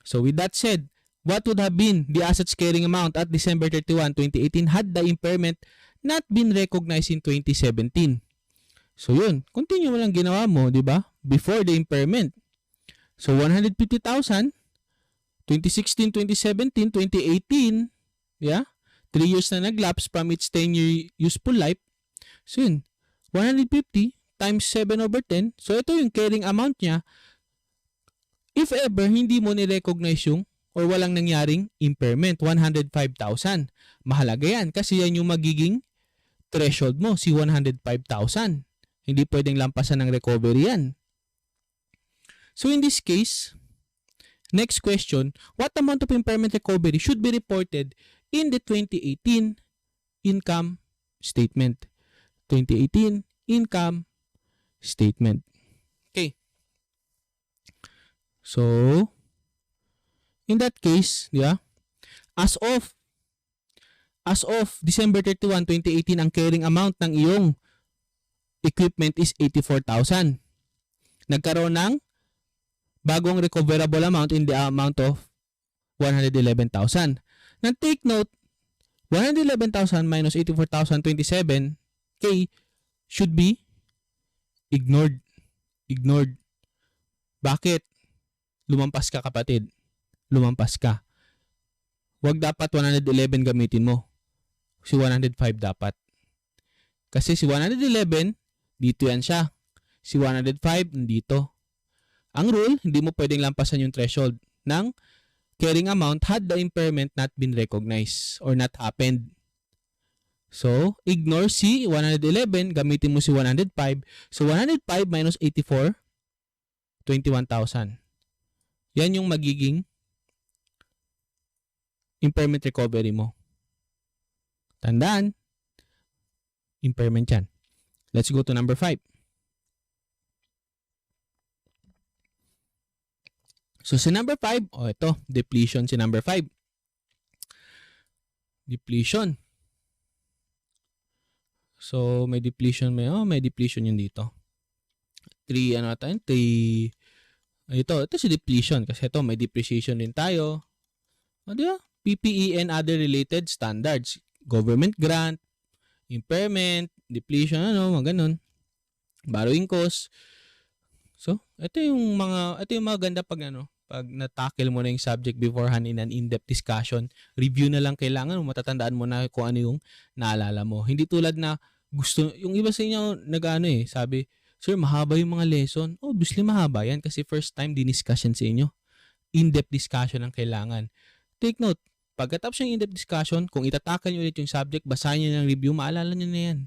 So with that said, what would have been the assets carrying amount at December 31, 2018 had the impairment not been recognized in 2017? So yun, continue mo lang ginawa mo, di ba? Before the impairment. So 150,000, 2016, 2017, 2018, yeah? 3 years na nag-lapse from its 10-year useful life. So yun, 150 times 7/10. So ito yung carrying amount niya. If ever, hindi mo ni-recognize yung or walang nangyaring impairment, 105,000. Mahalaga yan kasi yan yung magiging threshold mo, si 105,000. Hindi pwedeng lampasan ng recovery yan. So in this case, next question, what amount of impairment recovery should be reported in the 2018 income statement? 2018 income statement. Okay. So, in that case, yeah, as of December 31, 2018, ang carrying amount ng iyong equipment is 84,000. Nagkaroon ng bagong recoverable amount in the amount of 111,000. Now take note, 111,000 minus 84,027K should be ignored. Ignored. Bakit? Lumampas ka, kapatid. Lumampas ka. Huwag dapat 111 gamitin mo. Si 105 dapat. Kasi si 111, dito yan siya. Si 105, dito. Ang rule, hindi mo pwedeng lampasan yung threshold ng carrying amount had the impairment not been recognized or not happened. So, ignore si 111, gamitin mo si 105. So, 105 minus 84, 21,000. Yan yung magiging impairment recovery mo. Tandaan, impairment yan. Let's go to number 5. So, si number 5, ito, depletion si number 5. Depletion. So, may depletion, may depletion yun dito. 3, ito si depletion kasi ito, may depreciation din tayo. Diba? PPE and other related standards. Government grant, impairment, depletion, mga ganun. Borrowing cost. So, ito yung mga ganda pag na-tackle mo na yung subject beforehand in an in-depth discussion. Review na lang kailangan mo, matatandaan mo na kung ano yung naalala mo. Hindi tulad na yung iba sa inyo sabi, sir, mahaba yung mga lesson. Obviously, mahaba yan kasi first time diniscussion sa inyo. In-depth discussion ang kailangan. Take note, pagkatapos ng in-depth discussion, kung itatakal nyo ulit yung subject, basahin nyo ng review, maalala nyo na yan.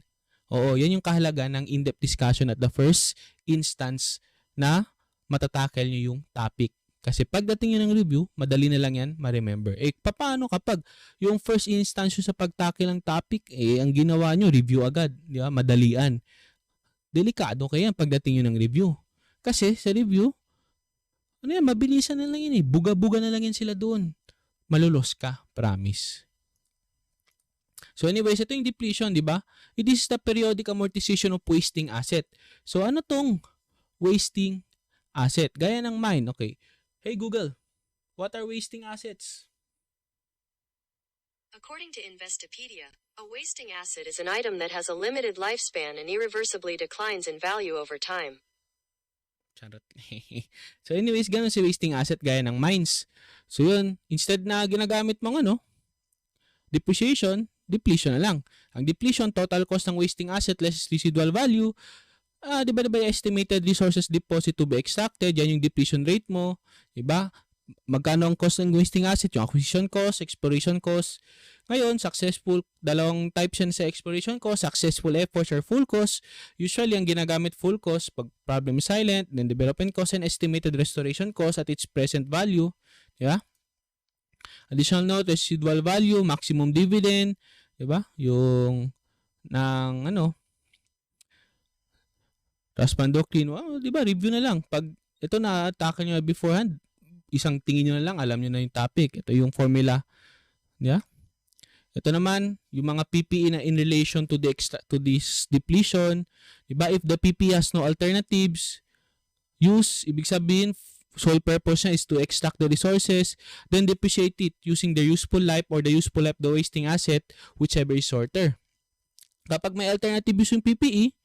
Oo, yan yung kahalagan ng in-depth discussion at the first instance na matatakal nyo yung topic. Kasi pagdating nyo ng review, madali na lang yan ma-remember. Paano kapag yung first instance sa pagtakil ng topic, ang ginawa nyo, review agad, di ba? Madalian. Delikado kaya pagdating nyo ng review. Kasi sa review, mabilisan na lang yan Buga-buga na lang yan sila doon. Malulos ka, promise. So anyways, ito yung depletion, di ba? It is the periodic amortization of wasting asset. So ano tong wasting asset? Gaya ng mine, okay. Hey Google, what are wasting assets? According to Investopedia, a wasting asset is an item that has a limited lifespan and irreversibly declines in value over time. Charot. So anyways, ganun si wasting asset gaya ng mines. So yun, instead na ginagamit mong depreciation, depletion na lang. Ang depletion, total cost ng wasting asset less residual value, divided by estimated resources deposit to be extracted, yan yung depletion rate mo, diba? Magkano ang cost ng wasting asset? Yung acquisition cost, exploration cost. Ngayon, successful, dalawang types yan sa exploration cost, successful efforts or full cost. Usually, ang ginagamit full cost, pag problem is silent, then development cost and estimated restoration cost at its present value. Diba? Additional note, residual value, maximum dividend, diba? Yung ng Raspan Doctrine, diba? Review na lang. Pag ito na-attack nyo beforehand, isang tingin nyo na lang, alam nyo na yung topic. Ito yung formula. Yeah? Ito naman, yung mga PPE na in relation to this depletion. Diba? If the PPE has no alternatives, ibig sabihin, sole purpose niya is to extract the resources, then depreciate it using the useful life or the useful life of the wasting asset, whichever is shorter. Kapag may alternative use yung PPE,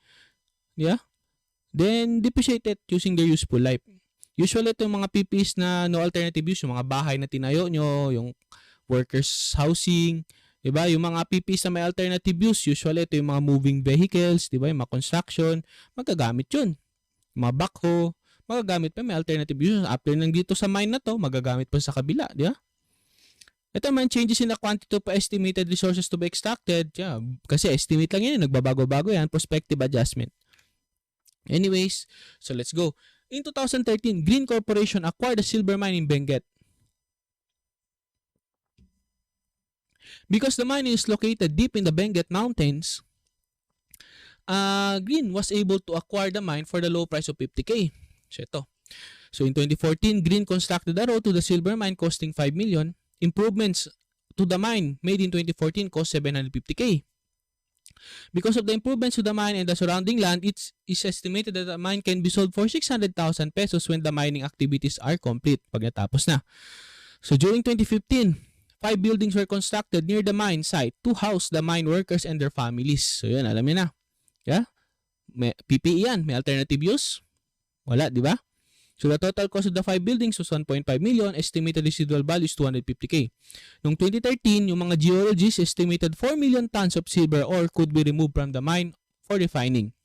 then depreciate it using their useful life. Usually, ito yung mga PPEs na no alternative use, yung mga bahay na tinayo nyo, yung workers' housing, diba? Yung mga PPEs na may alternative use, usually ito yung mga moving vehicles, diba? Yung mga construction, magagamit yun. Mga backhoe, magagamit pa, may alternative use. After nang dito sa mine na to, magagamit pa sa kabila, diba? Ito man, changes in the quantity of estimated resources to be extracted. Kasi estimate lang yan, nagbabago-bago yan, prospective adjustment. Anyways, so let's go. In 2013, Green Corporation acquired a silver mine in Benguet. Because the mine is located deep in the Benguet Mountains, Green was able to acquire the mine for the low price of 50K. So in 2014, Green constructed a road to the silver mine costing 5 million. Improvements to the mine made in 2014 cost 750K. Because of the improvements to the mine and the surrounding land, it is estimated that the mine can be sold for 600,000 pesos when the mining activities are complete, pag natapos na. So during 2015, 5 buildings were constructed near the mine site to house the mine workers and their families. So yun, alam niyo na. May PPE yan. May alternative use? Wala, di ba? So the total cost of the 5 buildings was 1.5 million. Estimated residual value is 250K. Noong 2013, yung mga geologists estimated 4 million tons of silver ore could be removed from the mine for refining.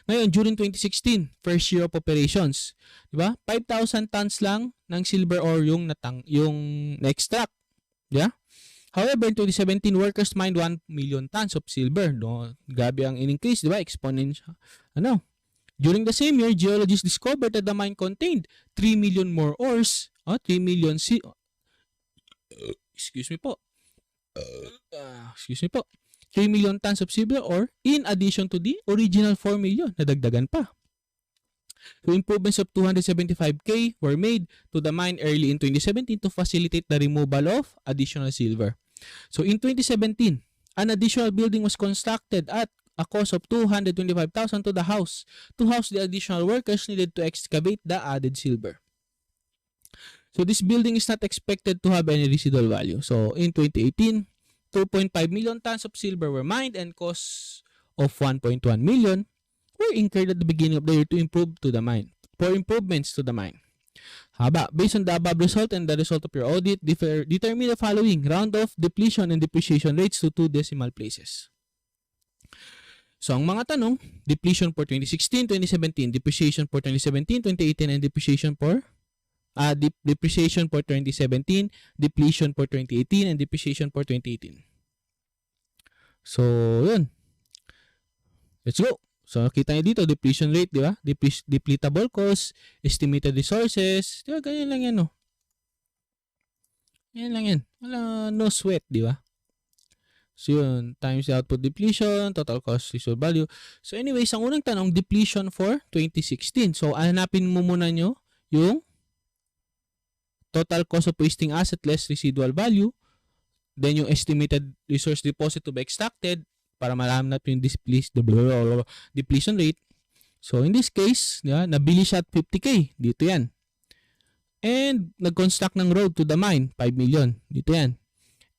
Ngayon, during 2016, first year of operations, di ba? 5,000 tons lang ng silver ore yung na-extract. Yeah? However, in 2017, workers mined 1 million tons of silver. No? Grabe ang in-increase, di ba? Exponential. During the same year, geologists discovered that the mine contained 3 million more ores. 3 million excuse me po. 3 million tons of silver ore in addition to the original 4 million. Nadagdagan pa. So improvements of 275K were made to the mine early in 2017 to facilitate the removal of additional silver. So in 2017, an additional building was constructed at a cost of 225,000 to house the additional workers needed to excavate the added silver. So this building is not expected to have any residual value. So in 2018, 2.5 million tons of silver were mined and costs of 1.1 million were incurred at the beginning of the year to improve to the mine. For improvements to the mine. Based on the above result and the result of your audit, determine the following round of depletion and depreciation rates to 2 decimal places. So, ang mga tanong, depletion for 2016, 2017, depreciation for 2017, 2018, and depreciation for 2017, depletion for 2018, and depreciation for 2018. So, yun. Let's go. So, kita niyo dito, depletion rate, di ba? Depletable cost, estimated resources, di ba? Ganyan lang yan, no? Ganyan lang yan. Wala, no sweat, di ba? So yun, times the output depletion, total cost residual value. So anyways, ang unang tanong, depletion for 2016. So hanapin mo muna nyo yung total cost of wasting asset less residual value, then yung estimated resource deposit to be extracted para malaman natin yung depletion rate. So in this case, nabili siya at 50K. Dito yan. And nag-construct ng road to the mine, 5 million. Dito yan.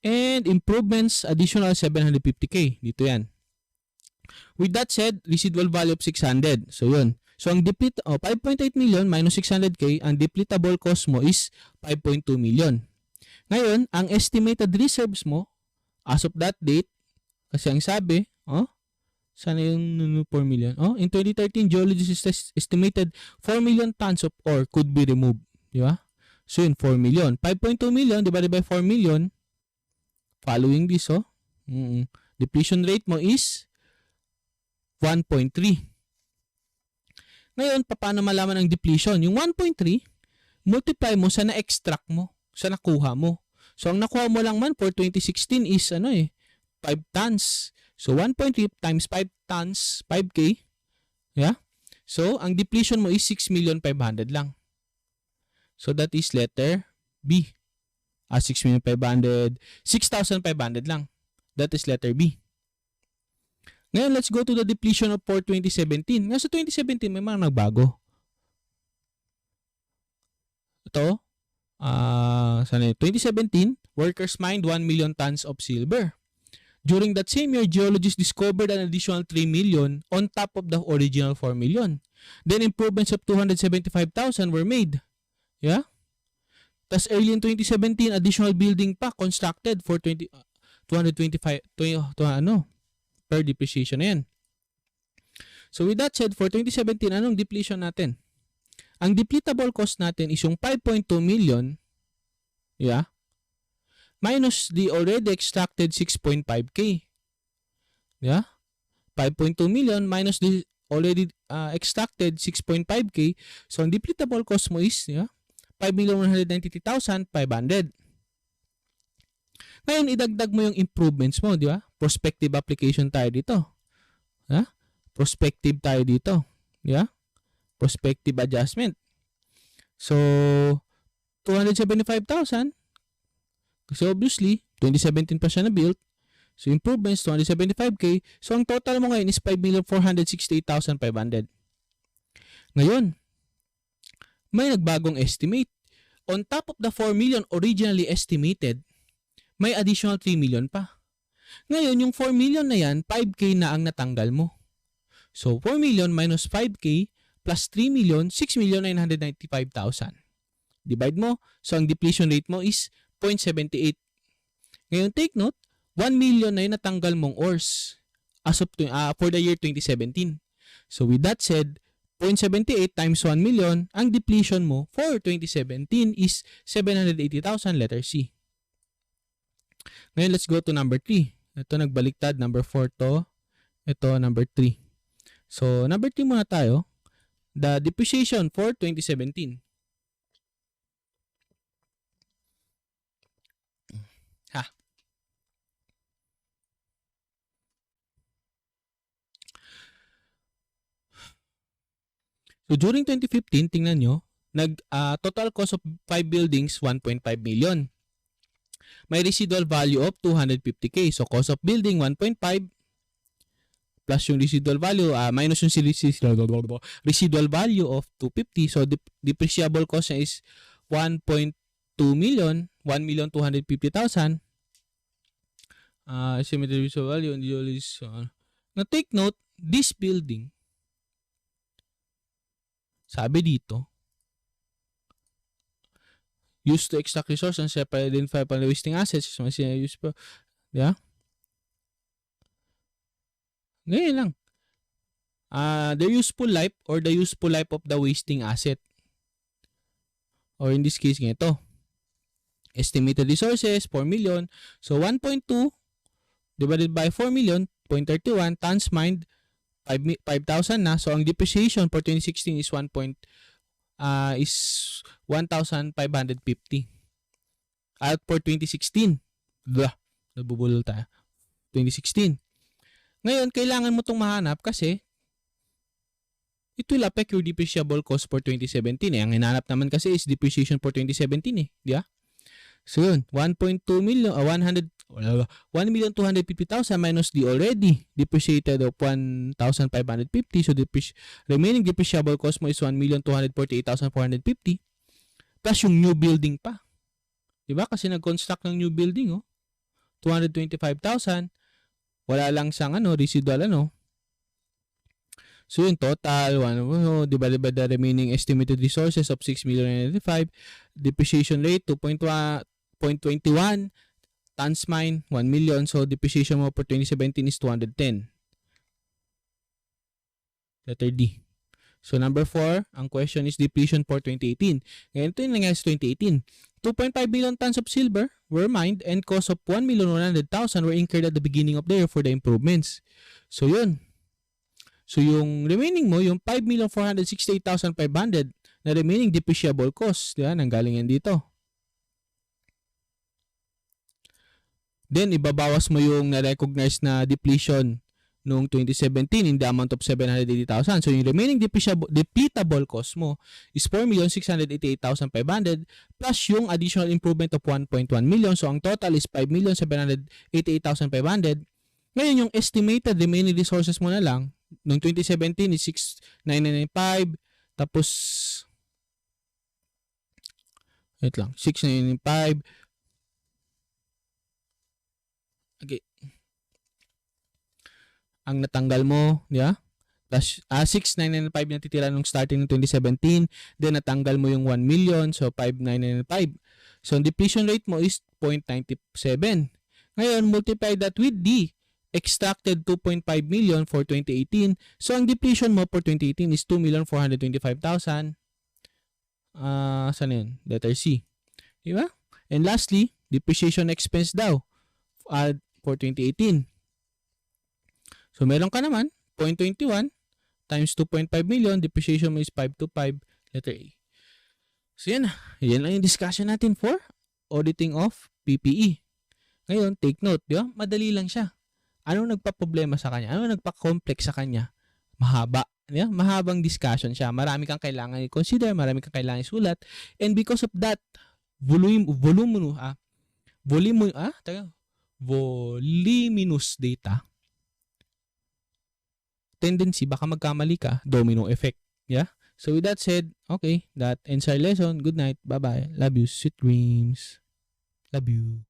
And improvements, additional 750K. Dito yan. With that said, residual value of 600. So, yun. So, ang 5.8 million minus 600K, ang depletable cost mo is 5.2 million. Ngayon, ang estimated reserves mo, as of that date, kasi ang sabi, sana yung 4 million? In 2013, geologists estimated 4 million tons of ore could be removed. Di ba? So, yun, 4 million. 5.2 million divided by 4 million, following this, depletion rate mo is 1.3. Ngayon, paano malaman ang depletion? Yung 1.3, multiply mo sa na-extract mo, sa nakuha mo. So, ang nakuha mo lang man for 2016 is 5 tons. So, 1.3 times 5 tons, 5K. Yeah? So, ang depletion mo is 6,500,000 lang. So, that is letter B. 6,500,000, 6,500 lang. That is letter B. Ngayon, let's go to the depletion of for 2017. Nga sa 2017, may mga nagbago. Ito, sana 2017, workers mined 1 million tons of silver. During that same year, geologists discovered an additional 3 million on top of the original 4 million. Then improvements of 275,000 were made. Yeah? Tas early in 2017, additional building pa constructed for 225 per depreciation na yan. So with that said, for 2017, anong depletion natin? Ang depletable cost natin is yung 5.2 million, yeah, minus the already extracted 6.5K. Yeah? 5.2 million minus the already extracted 6.5K. So, ang depletable cost mo is, yeah, 5,193,500. Ngayon, idagdag mo yung improvements mo, di ba? Prospective application tayo dito. Yeah? Prospective tayo dito. Yeah? Prospective adjustment. So, 275,000. Kasi obviously, 2017 pa siya na-built. So, improvements, 275K. So, ang total mo ngayon is 5,468,500. Ngayon, may nagbagong estimate. On top of the 4 million originally estimated, may additional 3 million pa. Ngayon, yung 4 million na yan, 5K na ang natanggal mo. So, 4 million minus 5K plus 3 million, 6,995,000. Divide mo. So, ang depletion rate mo is 0.78. Ngayon, take note, 1 million na yung natanggal mong ores as of for the year 2017. So, with that said, 0.78 times 1 million, ang depletion mo for 2017 is 780,000, letter C. Ngayon, let's go to number 3. Ito, nagbaliktad. Number 4 to. Ito, number 3. So, number 3 muna tayo. The depreciation for 2017. So, during 2015, tingnan nyo, total cost of 5 buildings, 1.5 million. May residual value of 250K. So, cost of building, 1.5 plus yung residual value, minus yung residual value of 250. So, depreciable cost niya is 1.2 million, 1,250,000. Estimated residual value, now, take note, this building, sabi dito, used to extract resource and separate identify from the wasting assets. Yeah? Ngayon lang. The useful life or the useful life of the wasting asset. Or in this case, ito. Estimated resources, 4 million. So, 1.2 divided by 4 million, 0.31 tons mined, 5,000 na. So, ang depreciation for 2016 is 1,550. At for 2016, nabubulol tayo. 2016. Ngayon, kailangan mo itong mahanap kasi it will affect your depreciable cost for 2017. Ang hinanap naman kasi is depreciation for 2017 eh. Di ba? So yun, 1.2 million, 1,250,000 minus the already depreciated of 1,550. So remaining depreciable cost mo is 1,248,450 plus yung new building pa. Diba? Kasi nag-construct ng new building, 225,000. Wala lang siyang residual So yung total, divided by the remaining estimated resources of 6,095,000, depreciation rate 2.21, tons mine 1 million. So depreciation mo for 2017 is 210. Letter D. So number 4, ang question is depletion for 2018. Ngayon ito yung nangyari sa 2018. 2.5 million tons of silver were mined and cost of 1,100,000 were incurred at the beginning of the year for the improvements. So yun. So, yung remaining mo, yung 5,468,500 na remaining depreciable cost, diba? Nanggaling yan dito. Then, ibabawas mo yung na-recognize na depletion noong 2017 in the amount of 780,000. So yung remaining depletable cost mo is 4,688,500 plus yung additional improvement of 1.1 million. So ang total is 5,788,500. Ngayon yung estimated remaining resources mo na lang noong 2017 is 6,995, tapos wait lang, 6,995. Okay. Ang natanggal mo, yeah? Plus 6,995 na titira nung starting ng 2017, then natanggal mo yung 1 million, so 5,995. So ang depletion rate mo is 0.97. Ngayon, multiply that with the extracted 2.5 million for 2018. So ang depletion mo for 2018 is 2,425,000. Saan yun? Letter C. Diba? And lastly, depreciation expense daw for 2018. So meron ka naman 0.21 times 2.5 million, depreciation mo is 525, letter A. So yan na. Yan lang yung discussion natin for auditing of PPE. Ngayon, take note, di ba? Madali lang siya. Ano nagpa-problema sa kanya? Ano nagpa-complex sa kanya? Mahaba. Yeah? Mahabang discussion siya. Marami kang kailangan i-consider, marami kang kailangan isulat. And because of that, voluminous data, tendency, baka magkamali ka, domino effect. Yeah? So with that said, okay, that ends our lesson. Good night. Bye-bye. Love you. Sweet dreams. Love you.